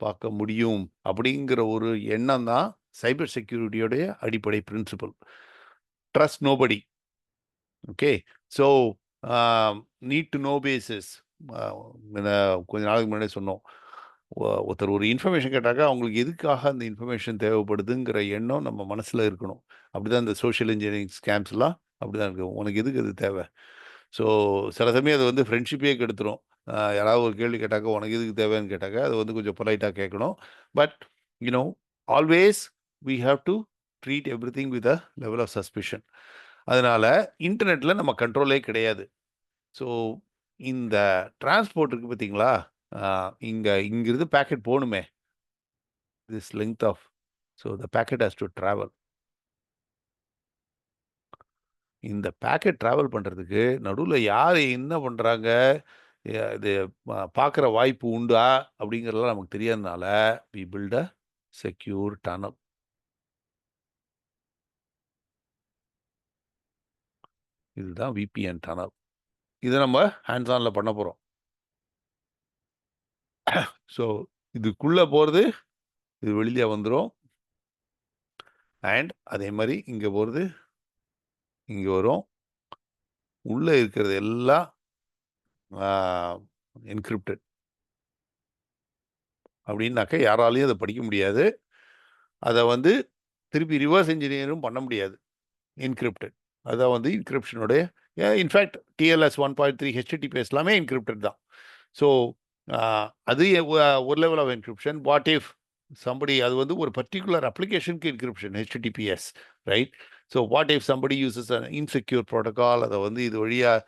பார்க்க முடியும் அப்படிங்கிற ஒரு எண்ணம் தான் சைபர் செக்யூரிட்டியோடைய அடிப்படை principle. Trust nobody. Okay, so need to know basis. கொஞ்ச நாளுக்கு முன்னாடி சொன்னோம், ஒருத்தர் ஒரு இன்ஃபர்மேஷன் கேட்டாக்க அவங்களுக்கு எதுக்காக அந்த இன்ஃபர்மேஷன் தேவைப்படுதுங்கிற எண்ணம் நம்ம மனசில் இருக்கணும். அப்படிதான் இந்த சோஷியல் இன்ஜினியரிங் ஸ்கேம்ஸ்லாம் அப்படிதான் இருக்கு. உனக்கு எதுக்கு அது தேவை? ஸோ சில சமயம் அது வந்து ஃப்ரெண்ட்ஷிப்பே கெடுத்துரும். யாராவது ஒரு கேள்வி கேட்டாக்க உனக்கு எதுக்கு தேவைன்னு கேட்டாக்க அது வந்து கொஞ்சம் பொலைட்டாக கேட்கணும். But you know always we have to treat everything with a level of suspicion. அதனால இன்டர்நெட்டில் நம்ம கண்ட்ரோலே கிடையாது. ஸோ இந்த டிரான்ஸ்போர்ட் இருக்குது பார்த்தீங்களா, இங்கிருந்து பேக்கெட் போகணுமே, this length of, so the packet has to travel. இந்த பேக்கெட் ட்ராவல் பண்ணுறதுக்கு நடுவில் யார் என்ன பண்ணுறாங்க, இது பார்க்குற வாய்ப்பு உண்டா அப்படிங்கிறதெல்லாம் நமக்கு தெரியாதனால we build a secure tunnel. இதுதான் விபிஎன் டனல். இதை நம்ம ஹேண்ட்ஸ் ஆனில் பண்ண போகிறோம். ஸோ இதுக்குள்ளே போகிறது இது வெளியே வந்துடும். அண்ட் அதே மாதிரி இங்கே போகிறது இங்கே வரும். உள்ளே இருக்கிறது எல்லாம் என்கிரிப்டட். அப்படின்னாக்க யாராலையும் அதை படிக்க முடியாது. அதை வந்து திருப்பி ரிவர்ஸ் இன்ஜினியரும் பண்ண முடியாது. என்கிரிப்டட். அதான் வந்து இன்கிரிப்ஷனுடைய, இன்ஃபேக்ட் டிஎல்எஸ் 1.3 HTTPS எல்லாமே என்கிரிப்டட் தான். ஸோ அது ஒரு level of encryption. What if somebody, அது வந்து ஒரு பர்டிகுலர் அப்ளிகேஷனுக்கு encryption HTTPS, right? So what if somebody uses an insecure protocol, அதை வந்து இது வழியாக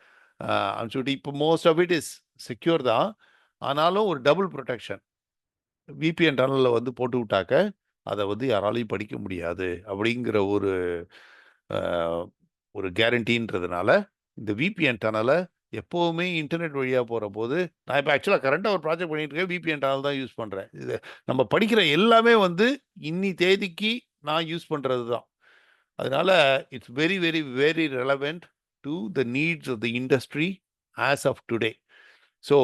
அனுப்பிச்சுட்டு, இப்போ most of it is secure தான், ஆனாலும் ஒரு டபுள் ப்ரொடெக்ஷன் விபிஎன் டனலில் வந்து போட்டு விட்டாக்க அதை வந்து யாராலையும் படிக்க முடியாது அப்படிங்கிற ஒரு கேரண்டின்றதுனால இந்த விபிஎன் டனலை எப்போவுமே இன்டர்நெட் வழியாக போகிற போது, நான் இப்போ ஆக்சுவலாக கரண்ட்டாக ஒரு ப்ராஜெக்ட் பண்ணிட்டு இருக்கேன், விபிஎன் டனல் தான் யூஸ் பண்ணுறேன். இது நம்ம படிக்கிற எல்லாமே வந்து இன்னி தேதிக்கு நான் யூஸ் பண்ணுறது தான். அதனால it's very very very relevant to the needs of the industry as of today. So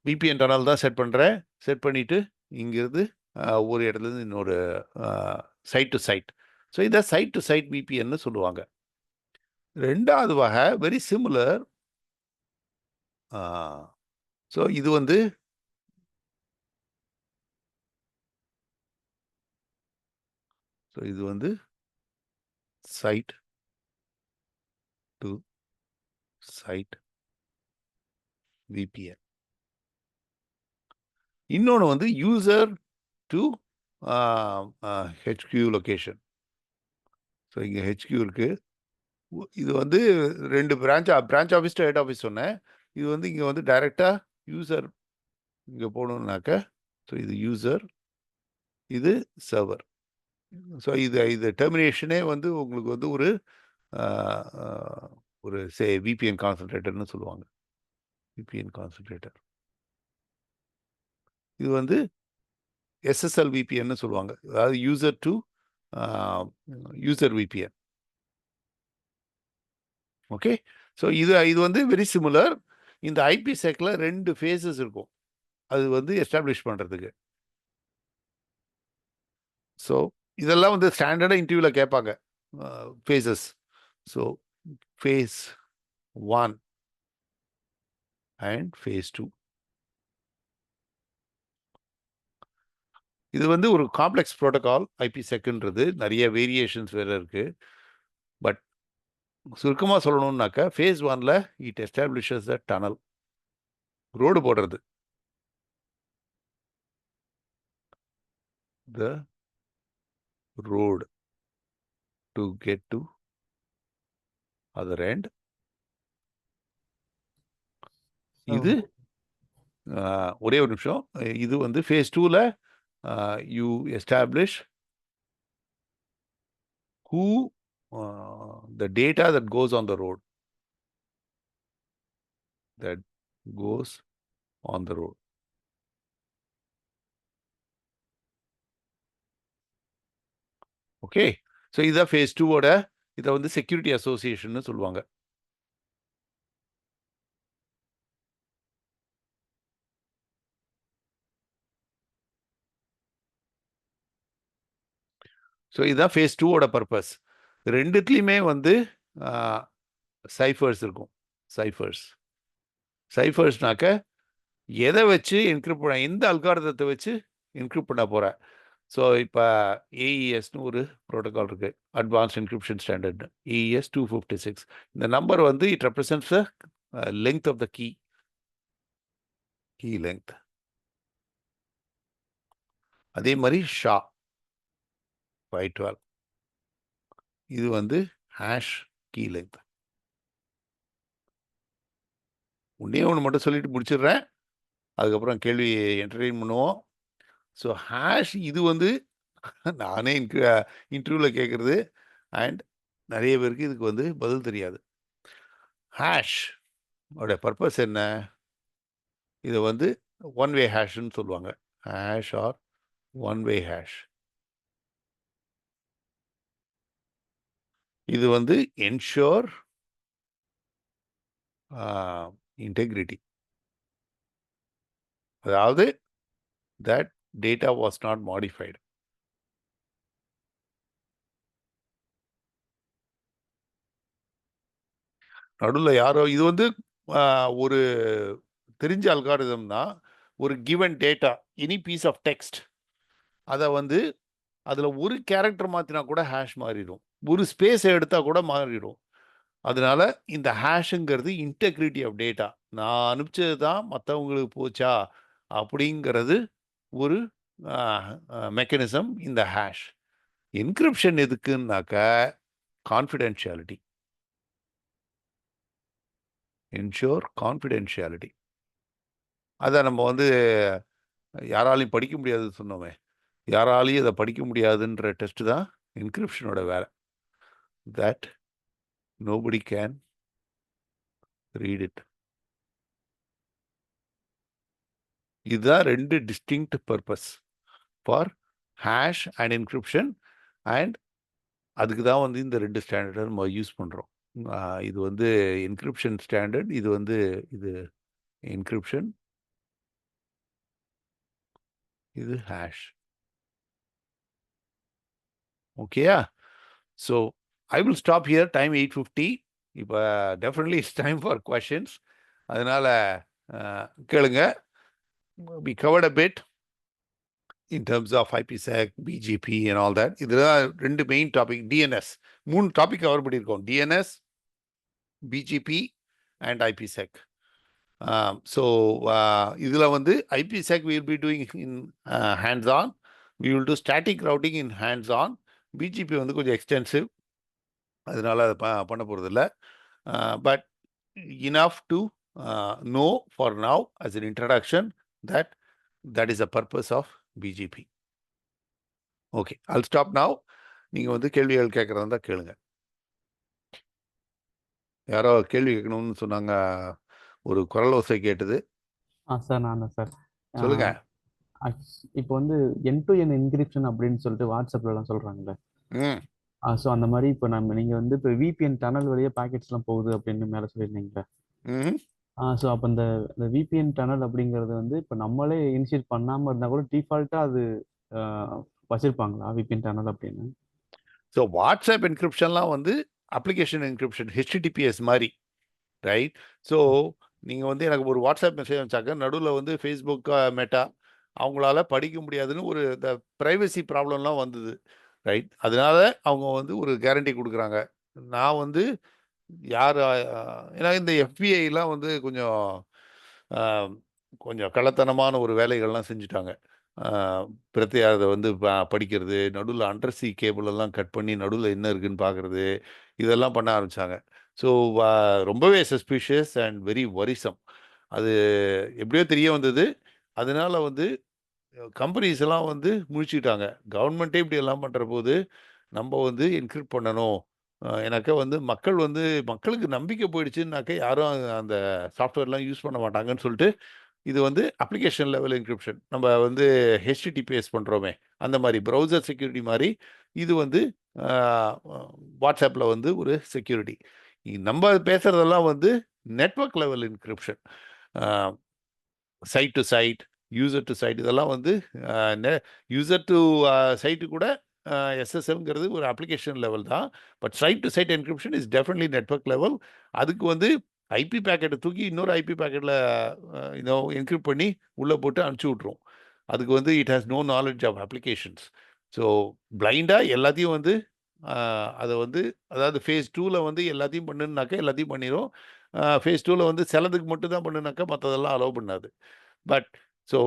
VPN tunnel தான் செட் பண்ணுறேன். செட் பண்ணிவிட்டு இங்கிருந்து ஒரு இடத்துலேருந்து இன்னொரு சைட் டு சைட். ஸோ இதை சைட் டு சைட் விபிஎன்னு சொல்லுவாங்க. ரெண்டாவது வகை வெரி சிமிலர். ஸோ இது வந்து சைட் டு சைட் விபிஎன். இன்னொன்று வந்து user to HQ location. So இங்கே ஹெச்கியூ இருக்குது. இது வந்து 2 branch office to head office சொன்னேன். இது வந்து இங்கே வந்து டைரெக்டாக யூசர் இங்கே போகணுன்னாக்க, ஸோ இது யூசர், இது சர்வர். ஸோ இது டெர்மினேஷனே வந்து உங்களுக்கு வந்து ஒரு விபிஎன் கான்சன்ட்ரேட்டர்னு சொல்லுவாங்க. விபிஎன் கான்சன்ட்ரேட்டர் இது வந்து எஸ்எஸ்எல் விபிஎன்னு சொல்லுவாங்க. அதாவது user to user VPN. Okay, so இது வந்து வெரி சிமிலர். இந்த ஐபி செக்ல 2 ஃபேஸஸ் இருக்கும் அது வந்து எஸ்டாப்ளிஷ் பண்ணுறதுக்கு. ஸோ இதெல்லாம் வந்து ஸ்டாண்டர்டாக இன்டர்வியூவில் கேட்பாங்க phases. So phase 1 and phase 2. இது வந்து ஒரு காம்ப்ளெக்ஸ் ப்ரோட்டோகால். ஐபி செக்ன்றது நிறைய வேரியேஷன்ஸ் வேறு இருக்குது. பட் சுருக்கமாக சொல்லணும்னாக்கா ஃபேஸ் 1ல it establishes the tunnel, road போடுறது. The road to get to other end. இது ஒரே ஒரு நிமிஷம். இது வந்து phase 2ல you establish who the data that goes on the road. That goes on the road. Okay. So இதான் phase 2ஓட இதை வந்து செக்யூரிட்டி அசோசியேஷன் சொல்லுவாங்க. ஸோ இதுதான் phase 2ஓட பர்பஸ். ரெண்டுத்துலேயுமே வந்து சைஃபர்ஸ் இருக்கும். சைஃபர்ஸ்னாக்க எதை வச்சு என்கிரிப்ட் பண்ண, எந்த அல்காரிதத்தை வச்சு என்கிரிப்ட் பண்ண போகிற. ஸோ இப்போ ஏஇஎஸ்னு ஒரு ப்ரோட்டோகால் இருக்கு, அட்வான்ஸ்ட் என்கிரிப்ஷன் ஸ்டாண்டர்ட் AES 256. இந்த நம்பர் வந்து it represents the length of the key length. அதே மாதிரி ஷா 512 இது வந்து ஹேஷ் கீ லெங்த். ஒன்று மட்டும் சொல்லிட்டு முடிச்சிடுறேன், அதுக்கப்புறம் கேள்வி என்டர்டெயின் பண்ணுவோம். ஸோ ஹேஷ் இது வந்து நானே இன்டர்வியூவில் கேட்குறது, அண்ட் நிறைய பேருக்கு இதுக்கு வந்து பதில் தெரியாது. ஹேஷ் ஓட பர்பஸ் என்ன? இதை வந்து ஒன் வே ஹேஷ்ன்னு சொல்லுவாங்க. Hash or one way hash. இது வந்து என்ஷோர் இன்டெகிரிட்டி, அதாவது that data was not modified. நடுவில் யாரோ இது வந்து ஒரு தெரிஞ்ச அல்காரிதம் தான். ஒரு given data, any piece of text, அதை வந்து அதில் ஒரு கேரக்டர் மாற்றினா கூட ஹேஷ் மாறிடும், ஒரு ஸ்பேஸை எடுத்தால் கூட மாறிடும். அதனால இந்த ஹேஷுங்கிறது இன்டெகிரிட்டி ஆஃப் டேட்டா. நான் அனுப்பிச்சது தான் மற்றவங்களுக்கு போச்சா அப்படிங்கிறது ஒரு மெக்கானிசம் இந்த ஹேஷ். என்கிரிப்ஷன் எதுக்குன்னாக்க கான்ஃபிடென்ஷியாலிட்டி, என்ஷோர் கான்ஃபிடென்ஷியாலிட்டி. அதை நம்ம வந்து யாராலையும் படிக்க முடியாதுன்னு சொன்னோமே, யாராலையும் இதை படிக்க முடியாதுன்ற டெஸ்ட் தான் என்கிரிப்ஷனோட வேலை. That nobody can read it. இதுதான் ரெண்டு distinct purpose for hash and encryption. And அதுக்கு தான் வந்து இந்த ரெண்டு ஸ்டாண்டர்டை நம்ம யூஸ் பண்ணுறோம். இது வந்து என்கிரிப்ஷன் ஸ்டாண்டர்ட், இது வந்து இது என்கிரிப்ஷன், இது ஹேஷ். ஓகேயா? So I will stop here. Time 8:50. இப்போ definitely it's time for questions. அதனால் கேளுங்க. we covered a bit in terms of IPsec, BGP and all that. இதுதான் ரெண்டு main topic. DNS 3 topic cover பண்ணியிருக்கோம். DNS, BGP and IPsec. So இதில் வந்து IPsec we will be doing in hands-on. We will do static routing in hands-on. BGP வந்து கொஞ்சம் extensive, அதனால அதை பண்ண போகிறது இல்லை. But enough to know for now as an introduction that is the purpose of BGP. Okay, I'll stop now. நீங்கள் வந்து கேள்விகள் கேட்குறதா இருந்தால் கேளுங்க. யாரோ கேள்வி கேட்கணும்னு சொன்னாங்க, ஒரு குரல் ஓசை கேட்டது. சார் நான் தான் சார். சொல்லுங்க. இப்போ வந்து என் டு என் என்கிரிப்ஷன் அப்படின்னு சொல்லிட்டு வாட்ஸ்அப்லலாம் சொல்கிறாங்கல்ல. ஸோ அந்த மாதிரி இப்போ நீங்கள் வந்து இப்போ VPN டனல் வழியாக பேக்கெட்ஸ்லாம் போகுது அப்படின்னு மேலே சொல்லியிருந்தீங்களே. ஸோ அப்போ இந்த VPN டனல் அப்படிங்கிறது வந்து இப்போ நம்மளே இனிஷியேட் பண்ணாமல் இருந்தால் கூட டிஃபால்ட்டாக அது வச்சிருப்பாங்களா VPN டனல் அப்படின்னு? ஸோ வாட்ஸ்அப் என்கிரிப்ஷன்லாம் வந்து அப்ளிகேஷன் என்கிரிப்ஷன் HTTPS மாதிரி, ரைட்? ஸோ நீங்கள் வந்து எனக்கு ஒரு வாட்ஸ்அப் மெசேஜ் அனுப்பிச்சாக்க நடுவில் வந்து ஃபேஸ்புக், மெட்டா அவங்களால படிக்க முடியாதுன்னு ஒரு இந்த ப்ரைவசி ப்ராப்ளம்லாம் வந்தது, ரைட்? அதனால அவங்க வந்து ஒரு கேரண்டி கொடுக்குறாங்க. நான் வந்து யார், ஏன்னா இந்த FBIலாம் வந்து கொஞ்சம் கள்ளத்தனமான ஒரு வேலைகள்லாம் செஞ்சுட்டாங்க. அதை வந்து படிக்கிறது, நடுவில் அண்டர் சி கேபிள் எல்லாம் கட் பண்ணி நடுவில் என்ன இருக்குன்னு பார்க்குறது, இதெல்லாம் பண்ண ஆரம்பித்தாங்க. ஸோ ரொம்பவே சஸ்பிஷியஸ் அண்ட் வெரி வரிசம். அது எப்படியோ தெரிய வந்தது. அதனால வந்து கம்பெனிஸ் எல்லாம் வந்து முழிச்சுக்கிட்டாங்க. கவர்மெண்ட்டே இப்படி எல்லாம் பண்ணுற போது நம்ம வந்து என்கிரிப்ட் பண்ணணும். எனக்கு வந்து மக்களுக்கு நம்பிக்கை போயிடுச்சுன்னாக்க யாரும் அந்த சாஃப்ட்வேர்லாம் யூஸ் பண்ண மாட்டாங்கன்னு சொல்லிட்டு இது வந்து அப்ளிகேஷன் லெவல் என்கிரிப்ஷன். நம்ம வந்து HTTPS பண்ணுறோமே அந்த மாதிரி ப்ரௌசர் செக்யூரிட்டி மாதிரி இது வந்து வாட்ஸ்அப்பில் வந்து ஒரு செக்யூரிட்டி. நம்ம பேசுகிறதெல்லாம் வந்து network level encryption. Site to site, user to site, இதெல்லாம் வந்து யூசர் டு சைட்டு கூட SSLங்கிறது ஒரு அப்ளிகேஷன் லெவல் தான். But site to site encryption is definitely network level. அதுக்கு வந்து ஐபி பேக்கெட்டை தூக்கி இன்னொரு ஐபி பேக்கெட்டில் என்கிரிப்ட் பண்ணி உள்ளே போட்டு அனுப்பிச்சி விட்ருவோம். அதுக்கு வந்து it has no knowledge of applications. So பிளைண்டாக எல்லாத்தையும் வந்து அதை வந்து அதாவது ஃபேஸ் 2ல் வந்து எல்லாத்தையும் பண்ணுனாக்கா எல்லாத்தையும் பண்ணிடும். ஃபேஸ் 2ல் வந்து சிலதுக்கு மட்டும் தான் பண்ணுனாக்கா மற்றதெல்லாம் அலோவ் பண்ணாது. பட் ஸோ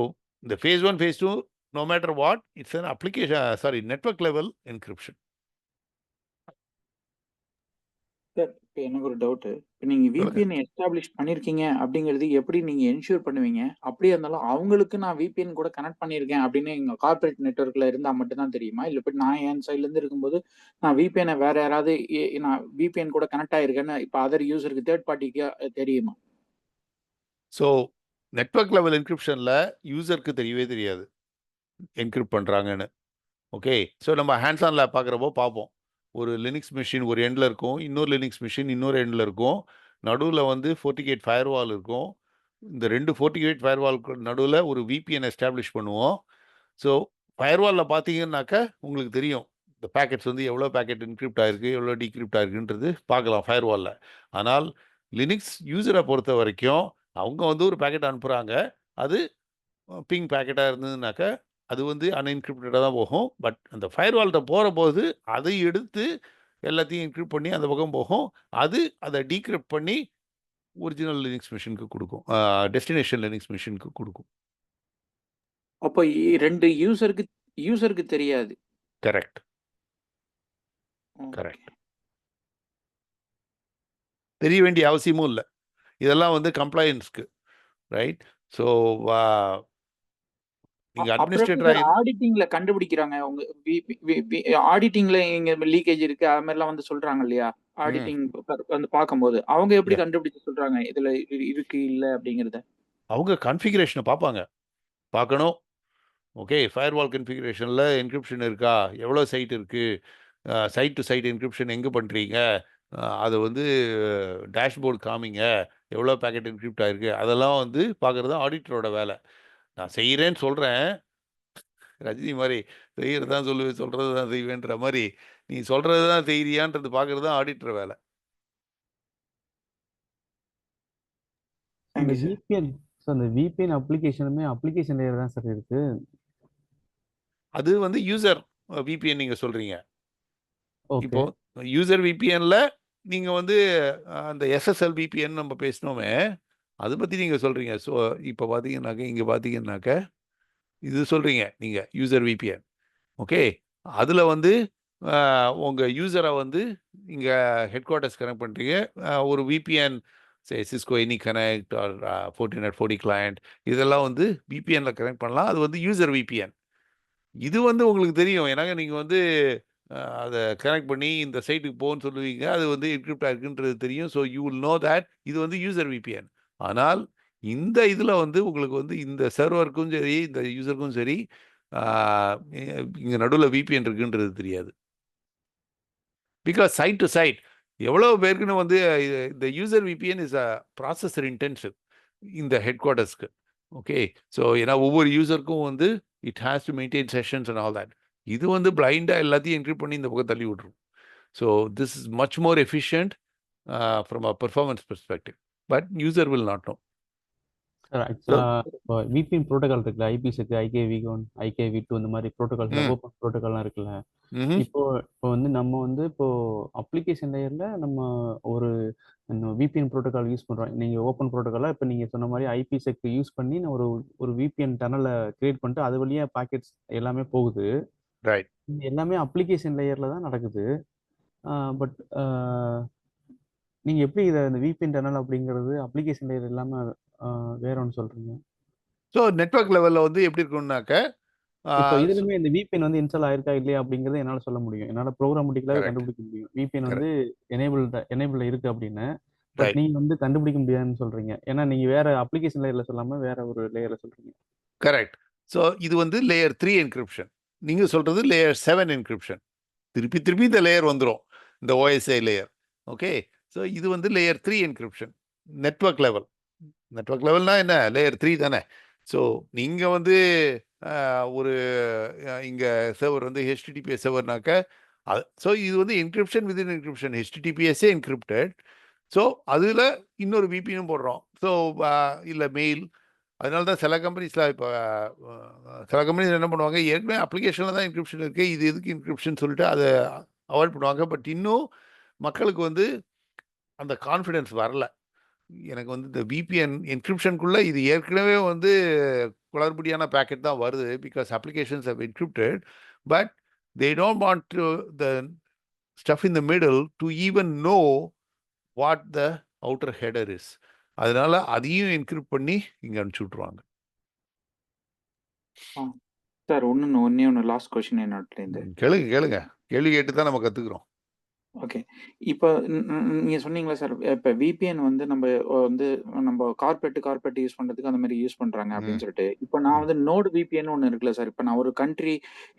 இந்த face 1 face 2 no matter what, it's an application, network level encryption. இப்போ எனக்கு ஒரு டவுட்டு. இப்போ நீங்கள் VPN எஸ்டாப்ளிஷ் பண்ணியிருக்கீங்க அப்படிங்கிறது எப்படி நீங்கள் என்ஷூர் பண்ணுவீங்க? அப்படியே இருந்தாலும் அவங்களுக்கு நான் VPN கூட கனெக்ட் பண்ணியிருக்கேன் அப்படின்னு எங்கள் கார்பரேட் நெட்வொர்க்கில் இருந்தால் மட்டும்தான் தெரியுமா? இல்லை இப்போ நான் என் சைட்லேருந்து இருக்கும்போது நான் VPN வேற யாராவது நான் VPN கூட கனெக்ட் ஆகிருக்கேன்னு இப்போ அதர் யூசருக்கு தேர்ட் பார்ட்டிக்கு தெரியுமா? ஸோ நெட்வொர்க் லெவல் என்கிரிப்ஷனில் யூசருக்கு தெரியவே தெரியாது என்கிரிப்ட் பண்ணுறாங்கன்னு. ஓகே, ஸோ நம்ம ஹேண்ட்ஸ் ஆன் லேப் பார்க்குறப்போ பார்ப்போம். ஒரு லினிக்ஸ் மிஷின் ஒரு எண்டில் இருக்கும், இன்னொரு லினிக்ஸ் மிஷின் இன்னொரு எண்டில் இருக்கும், நடுவில் வந்து FortiGate ஃபயர்வால் இருக்கும். இந்த 2 FortiGate ஃபயர்வாலுக்கு நடுவில் ஒரு VPN எஸ்டாப்ளிஷ் பண்ணுவோம். ஸோ ஃபயர்வாலில் பார்த்தீங்கன்னாக்கா உங்களுக்கு தெரியும் இந்த பேக்கெட்ஸ் வந்து எவ்வளோ பேக்கெட் என்கிரிப்ட் ஆகிருக்கு, எவ்வளோ டீக்ரிப்ட் ஆகிருக்குன்றது பார்க்கலாம் ஃபயர்வாலில். ஆனால் லினிக்ஸ் யூசரை பொறுத்த வரைக்கும் அவங்க வந்து ஒரு பேக்கெட் அனுப்புகிறாங்க, அது பிங் பேக்கெட்டாக இருந்ததுனாக்கா அது வந்து அன்என்கிரிப்டடாக தான் போகும். பட் அந்த ஃபயர்வால்கிட்ட போகிற போது அதை எடுத்து எல்லாத்தையும் என்கிரிப்ட் பண்ணி அந்த பக்கம் போகும். அதை டீக்ரிப்ட் பண்ணி ஒரிஜினல் லினிக்ஸ் மிஷினுக்கு கொடுக்கும், டெஸ்டினேஷன் லினிக்ஸ் மிஷினுக்கு கொடுக்கும். அப்போ 2 யூசருக்கு தெரியாது. கரெக்ட். தெரிய வேண்டிய அவசியமும் இல்லை. இதெல்லாம் வந்து கம்ப்ளைன்ஸ்க்கு, ரைட்? ஸோ ஆடிட்டிங்ல கண்டுபிடிக்கிறாங்க. அவங்க ஆடிட்டிங்ல இங்க லீக்கேஜ் இருக்கு அது மாதிரி எல்லாம் வந்து சொல்றாங்க இல்லையா? ஆடிட்டிங் வந்து பார்க்கும்போது அவங்க எப்படி கண்டுபிடிச்சு சொல்றாங்க இதுல இருக்கு இல்ல அப்படிங்கறத? அவங்க கான்ஃபிகரேஷனை பார்க்கணும். ஓகே, ஃபயர்வால் கான்ஃபிகரேஷன்ல என்கிரிப்ஷன் இருக்கா, எவ்வளோ சைட் இருக்கு, சைட் டு சைட் என்கிரிப்ஷன் எங்கே பண்ணுறீங்க, அதை வந்து டேஷ்போர்டு காமிங்க, எவ்வளோ பேக்கெட் என்கிரிப்ட் ஆகிருக்கு, அதெல்லாம் வந்து பார்க்குறது ஆடிட்டரோட வேலை. நான் செய்கிறேன்னு சொல்கிறேன், ரஜினி மாதிரி செய்கிறது தான் சொல்கிறது தான் செய்வேன்ற மாதிரி நீ சொல்கிறது தான் செய்கிறியான்றது பார்க்குறது தான் ஆடிட்டர் வேலை. அந்த VPN அப்ளிகேஷனுமே அப்ளிகேஷன் லேயர் தான் சார் இருக்கு. அது வந்து யூசர் VPN நீங்கள் சொல்கிறீங்க. இப்போ யூசர் VPNல நீங்கள் வந்து அந்த SSL VPN நம்ம பேசினோமே அதை பற்றி நீங்கள் சொல்கிறீங்க. ஸோ இப்போ பார்த்தீங்கன்னாக்க இங்கே பார்த்தீங்கன்னாக்க இது சொல்கிறீங்க நீங்கள் யூசர் VPN. ஓகே, அதில் வந்து உங்கள் யூசரை வந்து இங்கே ஹெட் குவார்ட்டர்ஸ் கனெக்ட் பண்ணுறீங்க. ஒரு VPN Cisco AnyConnect or Fortinet 40 client இதெல்லாம் வந்து VPNல கனெக்ட் பண்ணலாம். அது வந்து யூசர் VPN. இது வந்து உங்களுக்கு தெரியும், ஏன்னாங்க நீங்கள் வந்து அதை கனெக்ட் பண்ணி இந்த சைட்டுக்கு போன்னு சொல்லுவீங்க, அது வந்து என்கிரிப்ட் ஆகிருக்குன்றது தெரியும். So you will know that இது வந்து யூசர் VPN. ஆனால் இந்த இதில் வந்து உங்களுக்கு வந்து இந்த சர்வருக்கும் சரி இந்த யூசருக்கும் சரி இங்கே நடுவில் VPN இருக்குன்றது தெரியாது. பிகாஸ் சைட் டு சைட் எவ்வளோ பேருக்குன்னு வந்து இந்த user VPN is a processor intensive இந்த ஹெட் குவார்ட்டர்ஸ்க்கு. ஓகே, ஸோ ஏன்னா ஒவ்வொரு யூசருக்கும் வந்து it has to maintain sessions and all that. இது வந்து பிளைண்டாக எல்லாத்தையும் என்கிரிப்ட் பண்ணி இந்த பக்கம் தள்ளி விட்ரும். So this is much more efficient from a performance perspective, but user will not know. Sir ஆக்சுவலாக VPN ப்ரோட்டோகால் இருக்குல்ல, IPsec, IKv1, IKv2 இந்த மாதிரி ப்ரோட்டோகால் ஓப்பன் ப்ரோட்டோகால்லாம் இருக்குல்ல. இப்போ வந்து நம்ம வந்து இப்போ அப்ளிகேஷன் லேயர்ல நம்ம ஒரு விபிஎன் ப்ரோட்டோகால் யூஸ் பண்ணுறோம். நீங்கள் ஓப்பன் ப்ரோட்டோகாலாக இப்போ நீங்கள் சொன்ன மாதிரி ஐபிசெக் யூஸ் பண்ணி நான் ஒரு விபிஎன் டனலை கிரியேட் பண்ணிட்டு அது வழியாக பாக்கெட்ஸ் எல்லாமே போகுது. ரைட். இது எல்லாமே அப்ளிகேஷன் லேயரில் தான் நடக்குது. பட் நீங்கள் எப்படி இதை இந்த விபிஎன் டனல் அப்படிங்கிறது அப்ளிகேஷன் லேயர் இல்லாமல் வேற ஒன்று சொல்கிறீங்க? ஸோ நெட்வொர்க் லெவலில் வந்து எப்படி இருக்கும்னாக்க இப்போ இதுலயுமே இந்த விபிஎன் வந்து இன்ஸ்டால் ஆயிருக்கா இல்லையா அப்படிங்கறத என்னால சொல்ல முடியும். என்னால ப்ரோக்ராமேட்டிக்கலாவே கரெக்ட் கண்டுபிடிக்க முடியும். விபிஎன் கரெக்ட் வந்து எனேபிள்ல இருக்கு அப்படின்னு. பட் ரைட் நீங்க வந்து கண்டுபிடிக்க முடியாதுன்னு சொல்றீங்க. ஏன்னா நீங்க வேற அப்ளிகேஷன் லேயர்ல சொல்லாம வேற ஒரு லேயர்ல சொல்றீங்க. கரெக்ட். ஸோ இது வந்து லேயர் 3 என்கிரிப்ஷன். நீங்கள் சொல்கிறது லேயர் 7 என்கிரிப்ஷன். திருப்பி திருப்பி இந்த லேயர் வந்துடும், இந்த ஓஎஸ்ஐ லேயர். ஓகே. ஸோ இது வந்து layer 3 encryption. Network level. Network லெவல்னா என்ன, லேயர் 3 தானே. ஸோ நீங்கள் வந்து ஒரு இங்கே சர்வர் வந்து ஹெச்டிடிபிஎஸ் சர்வர்னாக்க ஸோ இது வந்து என்கிரிப்ஷன் வித் என்கிரிப்ஷன், ஹெச்டிடிபிஎஸ்ஸே என்கிரிப்டட். ஸோ அதில் இன்னொரு விபிஎனும் போடுறோம். ஸோ இல்லை மெயில். அதனால தான் சில கம்பெனிஸில் இப்போ சில கம்பெனிஸ் என்ன பண்ணுவாங்க, ஏற்கனவே அப்ளிகேஷனில் தான் என்கிரிப்ஷன் இருக்குது, இது எதுக்கு என்கிரிப்ஷன் சொல்லிட்டு அதை அவாய்ட் பண்ணுவாங்க. பட் இன்னும் மக்களுக்கு வந்து அந்த கான்ஃபிடென்ஸ் வரல. எனக்கு வந்து இந்த விபிஎன் என்கிரிப்ஷனுக்குள்ளே இது ஏற்கனவே வந்து குளறுபடியான பேக்கெட் தான் வருது, because applications have encrypted. But they don't want to the stuff in the middle to even know what the outer header is. அதனால அதையும் என்கிரிப்ட் பண்ணி இங்கே அனுப்பிச்சி விட்ருவாங்க. சார் ஒன்று லாஸ்ட் கொஸ்டின் என்னோட கேளுங்க கேள்வி கேட்டு தான் நம்ம கற்றுக்குறோம். ஓகே. இப்போ நீங்க சொன்னீங்களா சார், இப்போ விபிஎன் வந்து நம்ம கார்பரேட் யூஸ் பண்றதுக்கு அந்த மாதிரி யூஸ் பண்றாங்க அப்படின்னு சொல்லிட்டு. இப்போ நான் வந்து நோடு விபிஎன் ஒன்று இருக்குல்ல சார். இப்போ நான்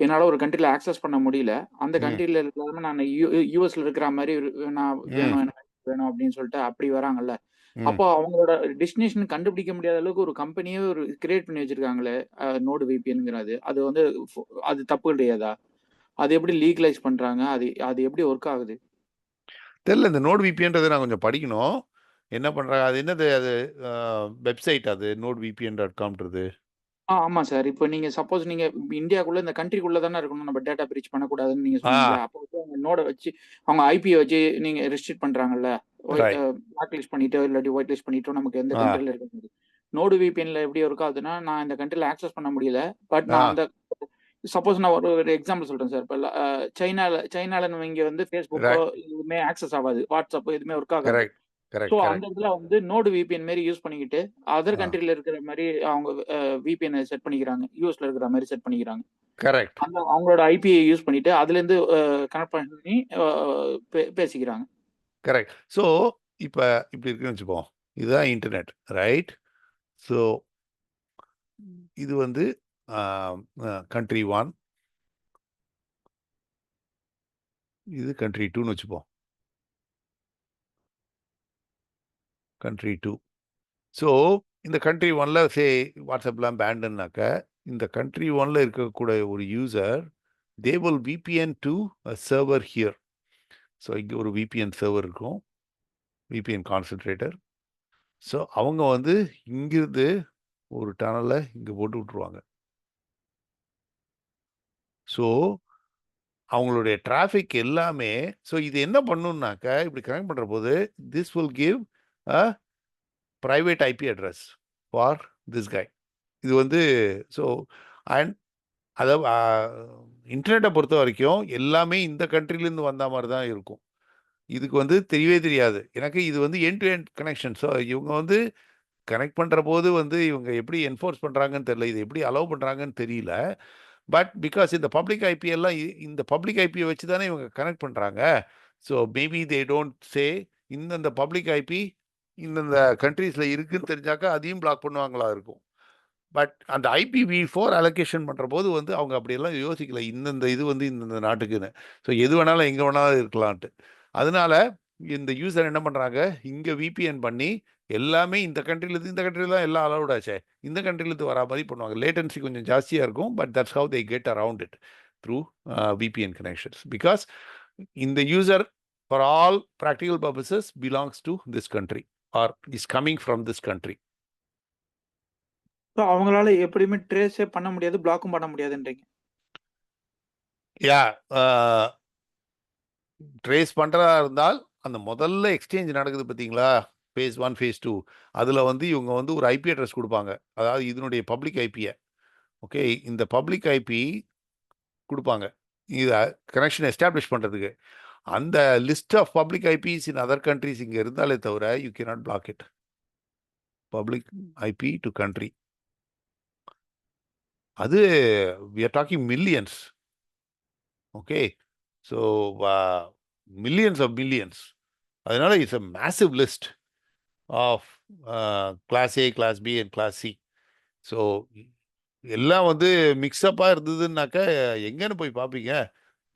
என்னால ஒரு கண்ட்ரில ஆக்சஸ் பண்ண முடியல, அந்த கண்ட்ரில இல்லாம நான் யூஎஸ்ல இருக்கிற மாதிரி நான் வேணும் அப்படின்னு சொல்லிட்டு அப்படி வராங்கல்ல. அப்போ அவங்களோட டெஸ்டினேஷன் கண்டுபிடிக்க முடியாத அளவுக்கு ஒரு கம்பெனியே ஒரு கிரியேட் பண்ணி வச்சிருக்காங்களே நோடு விபிஎன்ங்கிறது, அது வந்து அது தப்பு கிடையாதா? அது எப்படி லீகலைஸ் பண்றாங்க? அது எப்படி ஒர்க் ஆகுது? தெரியல. இந்த நோட் விபிஎன்றதை நான் கொஞ்சம் படிக்கணும். என்ன பண்ணுறாங்க, அது என்னது, அது வெப்சைட், அது nodevpn.comன்றது. ஆமா சார். இப்போ நீங்க சப்போஸ் நீங்க இந்தியாக்குள்ள இந்த கண்ட்ரிக்குள்ள தானே இருக்கணும், நம்ம டேட்டா பிரீச் பண்ணக்கூடாதுன்னு நீங்க சொன்னீங்களா? அப்போ வந்து அவங்க நோட வச்சு அவங்க ஐபியை வச்சு நீங்க ரெஸ்ட்ரிக்ட் பண்றாங்கல்ல, ரைட் பிளாக் லிஸ்ட் பண்ணிட்டோ இல்லாட்டி ஒயிட் லிஸ்ட் பண்ணிட்டோ நமக்கு எந்த கண்ட்ரில இருக்க நோடு விபிஎன்ல எப்படி ஒர்க் ஆகுதுன்னா, நான் இந்த கண்ட்ரில ஆக்சஸ் பண்ண முடியல, பட் நான் அந்த சப்போஸ் நான் ஒரு எக்ஸாம்பிள் சொல்றேன் சார். இப்போ சைனால இங்க வந்து ஃபேஸ்புக்கோ எதுவுமே ஆக்சஸ் ஆகாது, வாட்ஸ்அப் எதுவுமே ஒர்க் ஆகாது. கரெக்ட் கரெக்ட் ஸோ அந்த கரெக்ட் இடத்துல வந்து நோடு விபிஎன் மாதிரி யூஸ் பண்ணிக்கிட்டு அதர் கண்ட்ரில இருக்கிற மாதிரி அவங்க விபிஎன் செட் பண்ணிக்கிறாங்க, யூஎஸ்ல இருக்கிற மாதிரி செட் பண்ணிக்கிறாங்க. கரெக்ட் அந்த அவங்களோட ஐபிஐ யூஸ் பண்ணிட்டு அதுல இருந்து கனெக்ட் பண்ணி பேசிக்கிறாங்க. கரெக்ட். ஸோ இப்போ இப்படி இருக்குன்னு வச்சுப்போம், இதுதான் இன்டர்நெட், ரைட்? ஸோ இது வந்து கண்ட்ரி 1, இது கண்ட்ரி 2ன்னு வச்சுப்போம், கண்ட்ரி 2. ஸோ இந்த கண்ட்ரி 1ல சே வாட்ஸ்அப்லாம் பேண்டுன்னாக்க, இந்த கண்ட்ரி 1ல இருக்கக்கூடிய ஒரு user they will VPN to a server here. So இங்கே ஒரு விபிஎன் சர்வர் இருக்கும், விபிஎன் கான்சன்ட்ரேட்டர். ஸோ அவங்க வந்து இங்கிருந்து ஒரு டனலை இங்கே போட்டு விட்ருவாங்க. ஸோ அவங்களுடைய டிராஃபிக் எல்லாமே, ஸோ இது என்ன பண்ணுன்னாக்க, இப்படி கனெக்ட் பண்ணுற போது this will give a private IP address for this guy. இது வந்து ஸோ அண்ட் அதாவது இன்டர்நெட்டை பொறுத்த வரைக்கும் எல்லாமே இந்த கண்ட்ரிலேருந்து வந்த மாதிரி தான் இருக்கும். இதுக்கு வந்து தெரியவே தெரியாது எனக்கு. இது வந்து end to end connection. So இவங்க வந்து கனெக்ட் பண்ணுற போது வந்து இவங்க எப்படி என்ஃபோர்ஸ் பண்ணுறாங்கன்னு தெரியல, இது எப்படி அலோவ் பண்ணுறாங்கன்னு தெரியல. பட் பிகாஸ் இந்த பப்ளிக் ஐபி எல்லாம் இந்த பப்ளிக் ஐபியை வச்சு தானே இவங்க கனெக்ட் பண்ணுறாங்க. So maybe they don't say இந்தந்த பப்ளிக் ஐபி இந்தந்த கண்ட்ரீஸில் இருக்குன்னு தெரிஞ்சாக்கா அதையும் பிளாக் பண்ணுவாங்களா இருக்கும். பட் அந்த IPv4 அலோகேஷன் பண்ணுற போது வந்து அவங்க அப்படியெல்லாம் யோசிக்கல, இந்தந்த இது வந்து இந்தந்த நாட்டுக்குன்னு. ஸோ எது வேணாலும் எங்கே வேணாலும் இருக்கலான்ட்டு. அதனால இந்த யூசர் என்ன பண்ணுறாங்க, இங்கே விபிஎன் பண்ணி எல்லாமே இந்த கண்ட்ரிலேருந்து, இந்த கண்ட்ரியில் தான் எல்லாம் அலௌட் ஆச்சே, இந்த கண்ட்ரிலேருந்து வரா மாதிரி பண்ணுவாங்க. லேட்டன்சி கொஞ்சம் ஜாஸ்தியாக இருக்கும், but that's how they get around it through VPN connections. Because இந்த user for all practical purposes belongs to this country or is coming from this country. அவங்களால எப்படியுமே ட்ரேஸே பண்ண முடியாது, பிளாக்கும் பண்ண முடியாதுன்றீங்க. ட்ரேஸ் பண்ணுறதா இருந்தால் அந்த முதல்ல எக்ஸ்சேஞ்ச் நடக்குது பார்த்தீங்களா, ஃபேஸ் 1 ஃபேஸ் 2 அதில் வந்து இவங்க வந்து ஒரு ஐபி அட்ரஸ் கொடுப்பாங்க. அதாவது இதனுடைய பப்ளிக் ஐபியை. ஓகே, இந்த பப்ளிக் ஐபி கொடுப்பாங்க இதை கனெக்ஷன் எஸ்டாப்ளிஷ் பண்ணுறதுக்கு. அந்த list of public IPs in other countries இங்கே இருந்தாலே தவிர you cannot block it. Public IP to country, அது we are talking millions. Okay, so millions of millions. அதனால it's a massive list of class A, class B and class C. So எல்லாம் வந்து மிக்சப்பாக இருந்ததுன்னாக்கா எங்கேன்னு போய் பார்ப்பீங்க?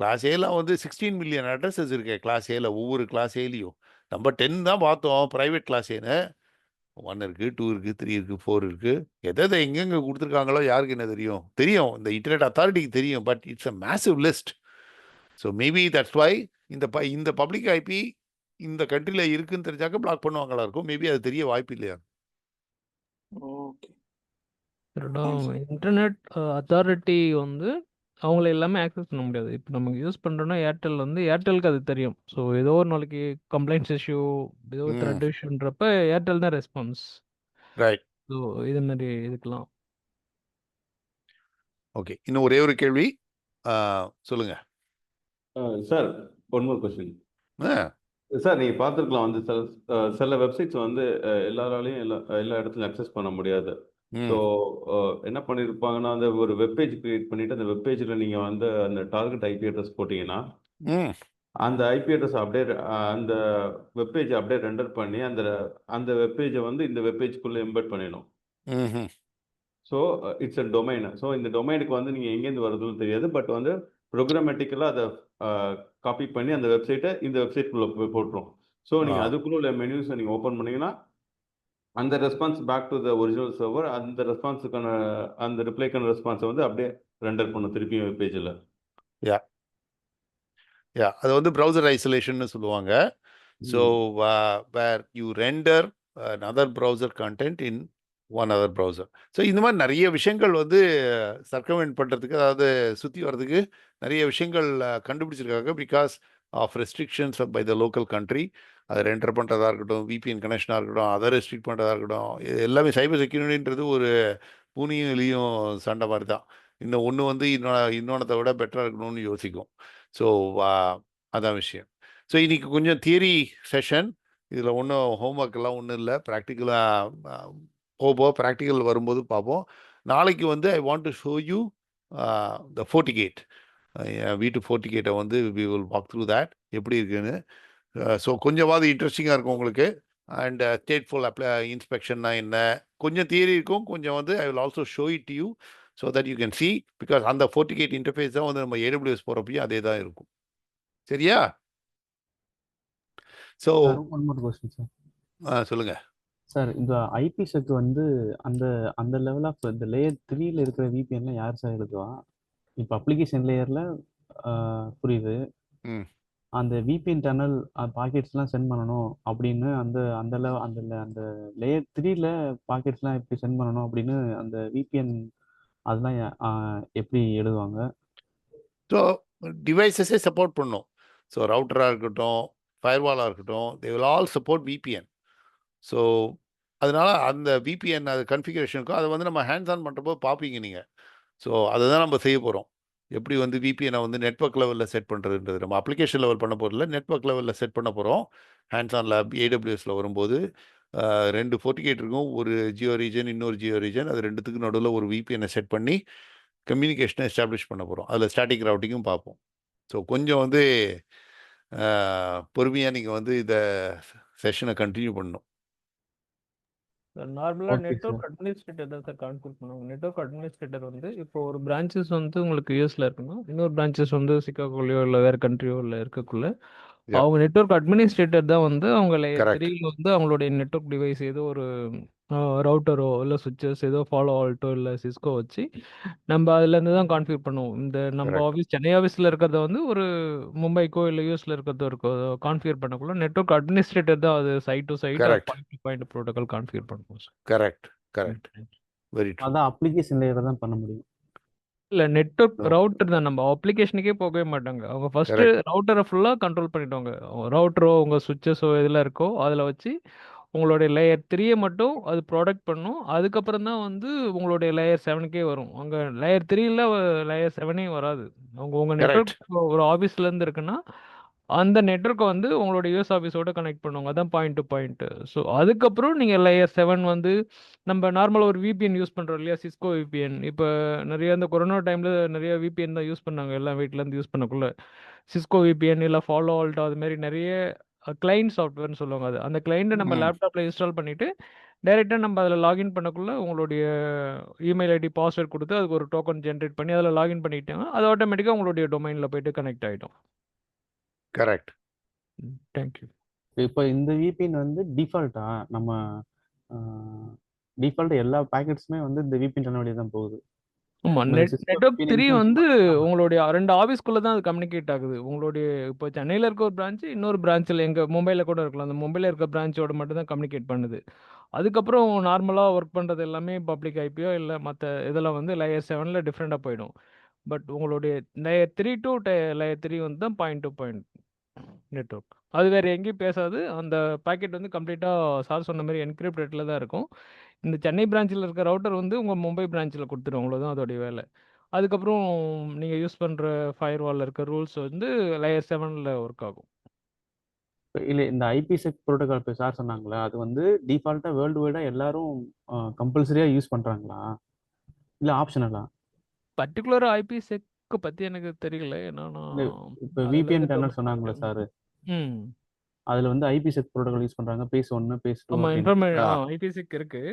கிளாஸ் ஏலாம் வந்து 16 million addresses இருக்கு class ஏல. ஒவ்வொரு கிளாஸ் ஏலையும் நம்ம 10 தான் பார்த்தோம் ப்ரைவேட் கிளாஸ் ஏன்னு. 1 இருக்கு, 2 இருக்கு, 3 இருக்கு, 4 இருக்கு. எதை எங்கெங்க கொடுத்துருக்காங்களோ யாருக்கு என்ன தெரியும்? தெரியும், இந்த இன்டர்நெட் அத்தாரிட்டிக்கு தெரியும். But it's a massive list. So maybe that's why இந்த பப்ளிக் ஐபி இந்த கண்ட்ரியில் இருக்குன்னு தெரிஞ்சாக்க பிளாக் பண்ணுவாங்களா இருக்கும். மேபி அது தெரிய வாய்ப்பு இல்லையா? ஓகே. இன்டர்நெட் அத்தாரிட்டி வந்து அவங்கள எல்லாமே ஆக்சஸ் பண்ண முடியாது. இப்போ நமக்கு யூஸ் பண்ணுறோன்னா ஏர்டெல் வந்து ஏர்டெலுக்கு அது தெரியும். ஸோ ஏதோ ஒரு நாளைக்கு கம்ப்ளைண்ட்ஸ் இஷ்யூ, ஏதோ ஒரு த்ரெட் இஷ்யூன்றப்ப ஏர்டெல் தான் ரெஸ்பான்ஸ். ரைட். ஸோ இது மாதிரி இதுக்கெல்லாம். ஓகே, இன்னும் ஒரே ஒரு கேள்வி சொல்லுங்க sir. One more question sir. நீங்கள் பார்த்துருக்கலாம் வந்து சில வெப்சைட்ஸ் வந்து எல்லாராலையும் எல்லா இடத்துலையும் அக்சஸ் பண்ண முடியாது. ஸோ என்ன பண்ணியிருப்பாங்கன்னா, அந்த ஒரு வெப்பேஜ் கிரியேட் பண்ணிட்டு அந்த வெப்பேஜில் நீங்கள் வந்து அந்த டார்கெட் ஐபி அட்ரஸ் போட்டிங்கன்னா அந்த ஐபி அட்ரஸ் அப்படியே அந்த வெப்பேஜை அப்படியே ரெண்டர் பண்ணி அந்த வெப்பேஜை வந்து இந்த வெப்பேஜ்க்குள்ளே எம்பெட் பண்ணிடணும். So it's a domain. So இந்த டொமைனுக்கு வந்து நீங்கள் எங்கேருந்து வருதுன்னு தெரியாது. பட் வந்து ப்ரோக்ராமேட்டிக்கலாக அதை காப்பி பண்ணி அந்த வெப்சைட்டை இந்த வெப்சைட்குள்ளே போய் போட்டுரும். ஸோ நீங்கள் அதுக்குள்ள உள்ள மெனுஸை நீங்கள் ஓப்பன் பண்ணிங்கன்னா அந்த response back to the original server, அந்த ரெஸ்பான்ஸுக்கான அந்த ரிப்ளைக்கான ரெஸ்பான்ஸை வந்து அப்படியே ரெண்டர் பண்ணும் திருப்பி பேஜில். அது வந்து ப்ரௌசர் ஐசோலேஷன் சொல்லுவாங்க. So where you render another browser content in one other browser. ஸோ இந்த மாதிரி நிறைய விஷயங்கள் வந்து சர்க்கமெண்ட் பண்ணுறதுக்கு, அதாவது சுற்றி வர்றதுக்கு நிறைய விஷயங்கள் கண்டுபிடிச்சிருக்காங்க. Because of restrictions by the local country. அதை ரெண்டர் பண்ணுறதா இருக்கட்டும், விபிஎன் கனெக்ஷனாக இருக்கட்டும், அதை ரெஸ்ட்ரிக்ட் பண்ணுறதா இருக்கட்டும், எல்லாமே சைபர் செக்யூரிட்டின்றது ஒரு பூனியும் எலியும் சண்டை மாதிரி தான். இன்னும் ஒன்று வந்து இன்னொன்னத்தை விட பெட்டராக இருக்கணும்னு யோசிக்கும். ஸோ அதான் விஷயம். ஸோ இன்னைக்கு கொஞ்சம் தியரி செஷன். இதில் ஒன்றும் ஹோம்ஒர்க் எல்லாம் ஒன்றும் இல்லை. ப்ராக்டிக்கலாக போக ப்ராக்டிக்கல் வரும்போது பார்ப்போம். நாளைக்கு வந்து I want to show you the FortiGate. வீட்டு FortiGate வந்து we will walk through that எப்படி இருக்குன்னு. ஸோ கொஞ்சமாவது இன்ட்ரெஸ்டிங்காக இருக்கும் உங்களுக்கு. அண்ட் ஸ்டேட்ஃபுல் இன்ஸ்பெக்ஷன்னா என்ன, கொஞ்சம் தியரி இருக்கும், கொஞ்சம் வந்து I will also show it you so that you can see. Because அந்த FortiGate இன்டர்ஃபேஸ் தான் வந்து நம்ம AWS போகிறப்பையும் அதே தான் இருக்கும். சரியா? ஸோ சொல்லுங்க சார். இந்த ஐபிசெக் வந்து அந்த அந்த லெவல் ஆஃப் இந்த லேயர் 3ல இருக்கிற விபிஎன்ல யார் சார் எழுதுவா? இப்போ அப்ளிகேஷன் லேயர்ல புரியுது. அந்த விபிஎன் டனல் பாக்கெட்ஸ்லாம் சென்ட் பண்ணணும் அப்படின்னு அந்த அந்த அந்த லேயர் 3ல பாக்கெட்ஸ்லாம் எப்படி சென்ட் பண்ணணும் அப்படின்னு அந்த விபிஎன் அதெல்லாம் எப்படி எழுதுவாங்க? ஸோ டிவைசஸே சப்போர்ட் பண்ணும். ஸோ ரவுட்டராக இருக்கட்டும், ஃபயர்வாலாக இருக்கட்டும், they will all support VPN. So அதனால அந்த விபிஎன் அது கன்ஃபிகரேஷனுக்கும் அதை வந்து நம்ம ஹேண்ட்ஸ் ஆன் பண்ணுறப்போ பார்ப்பீங்க நீங்கள். ஸோ அதை தான் நம்ம செய்ய போகிறோம். எப்படி வந்து விபிஎனை வந்து நெட்வொர்க் லெவலில் செட் பண்ணுறதுன்றது நம்ம அப்ளிகேஷன் லெவல் பண்ண போகிறதில்ல, நெட்வொர்க் லெவலில் செட் பண்ண போகிறோம். ஹேண்ட்ஸ் ஆன் லேப் AWSல வரும்போது 2 FortiGate இருக்கும். ஒரு ஜியோ ரீஜன், இன்னொரு ஜியோ ரீஜன். அது ரெண்டுத்துக்கு நடுவில் ஒரு விபிஎனை செட் பண்ணி கம்யூனிகேஷனை எஸ்டாப்ளிஷ் பண்ண போகிறோம். அதில் ஸ்டாட்டிக் ரவுட்டிங்கும் பார்ப்போம். ஸோ கொஞ்சம் வந்து பொறுமையாக நீங்கள் வந்து இதை செஷனை கண்டினியூ பண்ணணும். நார்மலாக நெட்வொர்க் அட்மினிஸ்ட்ரேட்டர் தான் சார் கான்ஃபிகர் பண்ணுவாங்க. நெட்வொர்க் அட்மினிஸ்ட்ரேட்டர் வந்து இப்போ ஒரு பிரான்ச்சஸ் வந்து உங்களுக்கு யூஎஸ்ல இருக்குன்னா, இன்னொரு பிரான்ச்சஸ் வந்து சிகாகோலையோ இல்லை வேறு கண்ட்ரியோ இல்லை இருக்கக்குள்ள அவங்க நெட்வொர்க் அட்மினிஸ்ட்ரேட்டர் தான் வந்து அவங்க லேயர் 3ல வந்து அவங்களுடைய நெட்வொர்க் டிவைஸ் ஏதோ ஒரு ரவுட்டரோ இல்லை சுவிச்சஸ் ஏதோ ஃபாலோ ஆல்ட்டோ இல்லை சிஸ்கோ வச்சு நம்ம அதுலேருந்து தான் கான்ஃபிகர் பண்ணுவோம். இந்த நம்ம ஆஃபீஸ் சென்னை ஆஃபீஸில் இருக்கிறத வந்து ஒரு மும்பைக்கோ இல்லை யூஎஸ்ல இருக்கிறதோ கான்ஃபிகர் பண்ணக்குள்ள நெட்வொர்க் அட்மினிஸ்ட்ரேட்டர் தான் அது site to site point to point protocol configure பண்ணுவோம் சார். கரெக்ட். Very true. அதான் அப்ளிகேஷன் லேயர் தான் பண்ண முடியும். இல்ல நெட்வொர்க் So, ரவுட்டர் தான். நம்ம அப்ளிகேஷனுக்கே போகவே மாட்டாங்க. அவங்க ஃபர்ஸ்ட் correct. ரவுட்டரை ஃபுல்லா கண்ட்ரோல் பண்ணிடுவாங்க. ரவுட்டரோ உங்க சுவிட்சஸோ எதுல இருக்கோ அதில் வச்சு உங்களுடைய லேயர் 3 மட்டும் அது ப்ராடக்ட் பண்ணும். அதுக்கப்புறம் தான் வந்து உங்களுடைய லேயர் 7க்கே வரும். அங்க லேயர் 3ல லேயர் 7ஏ வராது. உங்க Correct. நெட்வொர்க் ஒரு ஆஃபீஸ்ல இருந்து இருக்குன்னா அந்த நெட்வொர்க்கை வந்து உங்களோட யூஎஸ் ஆஃபீஸோட கனெக்ட் பண்ணுவாங்க. அதான் பாயிண்ட் டு பாயிண்ட். ஸோ அதுக்கப்புறம் நீங்கள் லேயர் 7 வந்து நம்ம நார்மலாக ஒரு விபிஎன் யூஸ் பண்ணுறோம் இல்லையா, சிஸ்கோ விபிஎன். இப்போ நிறைய இந்த கொரோனா டைமில் நிறைய விபிஎன் தான் யூஸ் பண்ணாங்க எல்லாம் வீட்டிலேருந்து யூஸ் பண்ணக்குள்ள. சிஸ்கோ விபிஎன் இல்லை ஃபாலோ ஆல்ட்டோ அது மாதிரி நிறைய கிளைண்ட் சாஃப்ட்வேர்னு சொல்லுவாங்க. அது அந்த கிளைண்ட்டை நம்ம லேப்டாப்பில் இன்ஸ்டால் பண்ணிவிட்டு டைரெக்டாக நம்ம அதில் லாகின் பண்ணக்குள்ள உங்களுடைய இமெயில் ஐடி பாஸ்வேர்ட் கொடுத்து அதுக்கு ஒரு டோக்கன் ஜென்ரேட் பண்ணி அதில் லாகின் பண்ணிட்டாங்க. அது ஆட்டோமேட்டிக்காக உங்களுடைய டொமைனில் போயிட்டு கனெக்ட் ஆகிடும். Correct. தேங்க்யூ. இப்போ இந்த VPN வந்து டிஃபால்ட்டா நம்ம டிஃபால்ட் எல்லா பேக்கெட்ஸுமே வந்து இந்த VPN டனல் வழியா தான் போகுது. ஆமா. நம்ம Cisco நெட்வொர்க் VPN 3 implement வந்து ஆமா. உங்களுடைய 2 ஆஃபீஸ்க்குள்ள தான் அது கம்யூனிகேட் ஆகுது. உங்களுடைய இப்போ சென்னையில இருக்க ஒரு பிரான்ச் இன்னொரு பிரான்ச்சில் எங்க மும்பையில் கூட இருக்கலாம். அந்த மும்பையில் இருக்க பிரான்ச்சோட மட்டும் தான் கம்யூனிகேட் பண்ணுது. அதுக்கப்புறம் நார்மலாக ஒர்க் பண்ணுறது எல்லாமே பப்ளிக் ஐபியோ இல்லை மற்ற இதெல்லாம் வந்து லேயர் 7ல் டிஃப்ரெண்ட்டாக போயிடும். பட் உங்களுடைய லேயர் 3 டு லேயர் 3 வந்து தான் பாயிண்ட் டு பாயிண்ட் நெட்வொர்க். அது வேறு எங்கேயும் பேசாது. அந்த பாக்கெட் வந்து கம்ப்ளீட்டாக சார் சொன்ன மாதிரி என்கிரிப்டடில் தான் இருக்கும். இந்த சென்னை பிரான்ச்சில் இருக்க ரவுட்டர் வந்து உங்கள் மும்பை பிரான்ச்சில் கொடுத்துரும். அவ்வளோதான் அதோடைய வேலை. அதுக்கப்புறம் நீங்கள் யூஸ் பண்ணுற ஃபயர்வாலில் இருக்க ரூல்ஸ் வந்து லேயர் 7ல் ஒர்க் ஆகும். இல்லை இந்த ஐபிசெக் ப்ரோட்டோகால் இப்போ சார் சொன்னாங்களே அது வந்து டிஃபால்ட்டாக வேர்ல்டு வைடாக எல்லாரும் கம்பல்சரியாக யூஸ் பண்ணுறாங்களா இல்லை ஆப்ஷனலா? பர்டிகுலர் ஐபிசெக்கு பற்றி எனக்கு தெரியல. ஏன்னா இல்லை நான் இப்போ அதில் VPN எதுவும் டனல் சொன்னாங்களே சார், ம் அதில் வந்து ஐபிசெக் ப்ரோட்டோகால் யூஸ் பண்ணுறாங்க, பேஸ் 1 பேஸ் 2 ஆமாம் அப்படின்னு. ஐபிசெக் இருக்குது.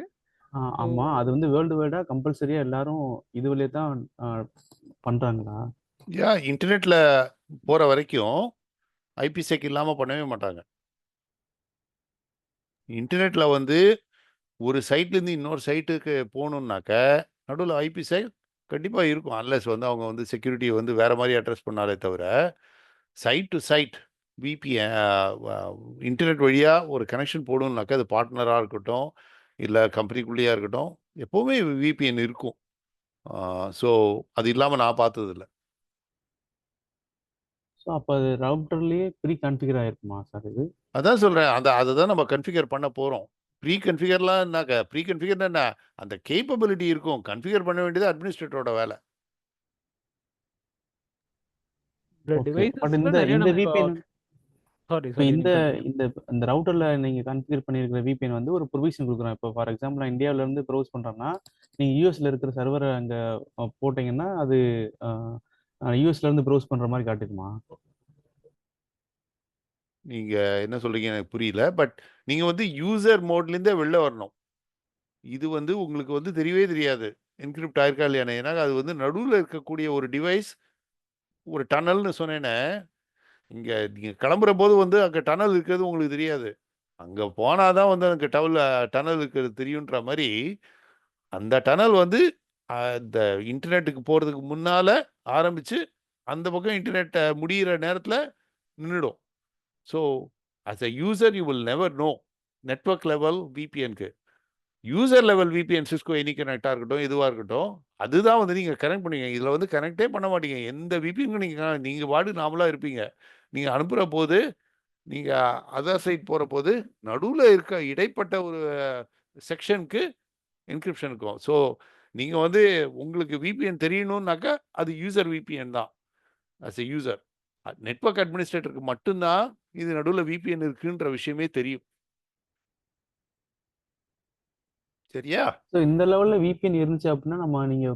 ஆமாம், அது வந்து வேர்ல்டு வைடாக கம்பல்சரியாக எல்லாரும் இது வழியே தான் பண்ணுறாங்களா? இன்டர்நெட்ல போற வரைக்கும் ஐபிசெக் இல்லாம பண்ணவே மாட்டாங்க. இன்டர்நெட்ல வந்து ஒரு சைட்ல இருந்து இன்னொரு சைட்டுக்கு போகணும்னாக்க நடுவில் ஐபிசெக் கண்டிப்பா இருக்கும். அன்லெஸ் வந்து அவங்க வந்து செக்யூரிட்டியை வந்து வேற மாதிரி அட்ரஸ் பண்ணாலே தவிர site to site VPN internet வழியா ஒரு கனெக்ஷன் போடணும்னாக்க அது பார்ட்னராக இருக்கட்டும் இல்லை கம்பெனிக்குள்ளேயா இருக்கட்டும் எப்போவுமே விபிஎன் இருக்கும். ஸோ அது இல்லாமல் நான் பார்த்தது இல்லை. ஸோ அப்போ அது ரவுட்டர்லேயே ப்ரீ கன்ஃபிகர் ஆயிருக்குமா சார் இது? அதான் சொல்கிறேன், அதை தான் நம்ம கன்ஃபிகர் பண்ண போகிறோம். ப்ரீ கன்ஃபிகர்லாம் என்னக்க ப்ரீ கன்ஃபிகர்னா என்ன, அந்த கேப்பபிலிட்டி இருக்கும். கன்ஃபிகர் பண்ண வேண்டியது அட்மினிஸ்ட்ரேட்டரோட வேலை. பட் இந்த VPN சாரி இப்போ இந்த இந்த ரவுட்டர்ல நீங்க கான்ஃபிகர் பண்ணியிருக்கிற VPN வந்து ஒரு ப்ரொவிஷன் கொடுக்குறோம். இப்போ ஃபார் எக்ஸாம்பிள் நான் இந்தியாவில இருந்து ப்ரௌஸ் பண்றேன்னா நீங்க யூஎஸ்ல இருக்கிற சர்வரை அங்க போட்டீங்கன்னா அது யூஎஸ்ல இருந்து ப்ரௌஸ் பண்ற மாதிரி காட்டுக்குமா? நீங்க என்ன சொல்றீங்க எனக்கு புரியல. பட் நீங்க வந்து யூசர் மோட்லேருந்தே வெளில வரணும். இது வந்து உங்களுக்கு வந்து தெரியவே தெரியாது என்கிரிப்ட் ஆயிருக்கா இல்லையானே. ஏன்னா அது வந்து நடுவில் இருக்கக்கூடிய ஒரு டிவைஸ் ஒரு டனல்னு சொன்னேன்னே, இங்கே நீங்கள் கிளம்புற போது வந்து அங்கே டனல் இருக்கிறது உங்களுக்கு தெரியாது. அங்கே போனால் தான் வந்து அங்கே டனல் இருக்கிறது தெரியுன்ற மாதிரி அந்த டனல் வந்து இந்த இன்டர்நெட்டுக்கு போகிறதுக்கு முன்னால் ஆரம்பித்து அந்த பக்கம் இன்டர்நெட்டை முடிகிற நேரத்தில் நின்றுடும். So as a user you will never know network level விபிஎன்க்கு. User level VPN Cisco any கனெக்டாக இருக்கட்டும் எதுவாக இருக்கட்டும் அதுதான் வந்து நீங்கள் கனெக்ட் பண்ணுவீங்க. இதில் வந்து கனெக்டே பண்ண மாட்டீங்க. எந்த விபிஎன்க்கும் நீங்கள் பாடு நாமளாக இருப்பீங்க. நீங்கள் அனுப்புகிற போது நீங்கள் அதர் சைட் போகிற போது நடுவில் இருக்க இடைப்பட்ட ஒரு செக்ஷனுக்கு என்கிரிப்ஷன் இருக்கும். ஸோ நீங்கள் வந்து உங்களுக்கு விபிஎன் தெரியணும்னாக்கா அது யூசர் விபிஎன் தான். அஸ் எ யூசர் நெட்வொர்க் அட்மினிஸ்ட்ரேட்டருக்கு மட்டும்தான் இது நடுவில் விபிஎன் இருக்குன்ற விஷயமே தெரியும். சரியா? ஸோ இந்த லெவலில் VPN இருந்துச்சு அப்படின்னா நம்ம நீங்கள்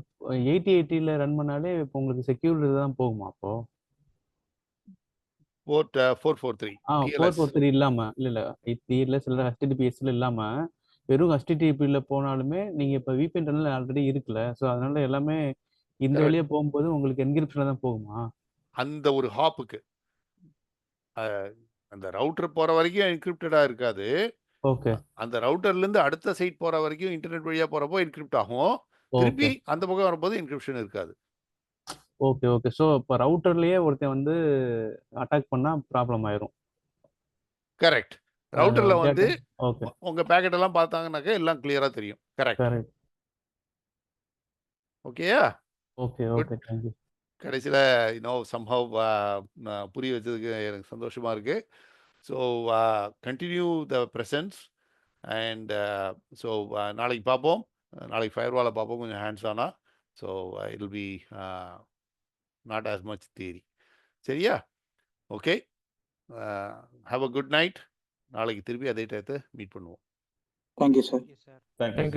8080ல ரன் பண்ணாலே இப்போ உங்களுக்கு செக்யூரிட்டி தான் போகுமா அப்போ? போர்ட் 443 443 இல்லாமல் இல்லை டிஎல்எஸ் இல்லை HTTPSல இல்லாமல் வெறும் HTTPல போனாலுமே நீங்கள் இப்போ VPN டனல் ஆல்ரெடி இருக்குல்ல. ஸோ அதனால எல்லாமே இந்த வழியாக போகும்போது உங்களுக்கு என்கிரிப்ஷனில் தான் போகுமா? அந்த ஒரு ஹாப்புக்கு அந்த ரவுட்டர் போகிற வரைக்கும் என்கிரிப்டடாக இருக்காது. ஓகே. அந்த ரவுட்டர்லேருந்து அடுத்த சைட் போகிற வரைக்கும் இன்டர்நெட் வழியாக போகிறப்போ என்கிரிப்ட் ஆகும். திருப்பி அந்த பக்கம் வரும்போது என்கிரிப்ஷன் இருக்காது. Okay okay. ஸோ இப்போ ரவுட்டர்லேயே ஒருத்தன் வந்து அட்டாக் பண்ணால் ப்ராப்ளம் ஆயிரும். கரெக்ட். ரவுட்டரில் வந்து ஓகே உங்கள் பேக்கெட் எல்லாம் பார்த்தாங்கன்னாக்கா எல்லாம் கிளியராக தெரியும். கரெக்ட். கரெக்ட். ஓகேயா? Okay, good. Okay. Thank you. கடைசியில் சம்ஹவ் புரிய வச்சதுக்கு எனக்கு சந்தோஷமா இருக்கு. So continue the presence and so நாளைக்கு பார்ப்போம். நாளைக்கு ஃபயர்வாலை பார்ப்போம் கொஞ்சம் ஹேண்ட்ஸ் ஆனா. So it will be not as much theory. சரியா? Okay, have a good night. நாளைக்கு திருப்பி அதே டயத்தை மீட் பண்ணுவோம். Thank you sir. Okay sir. Thank you.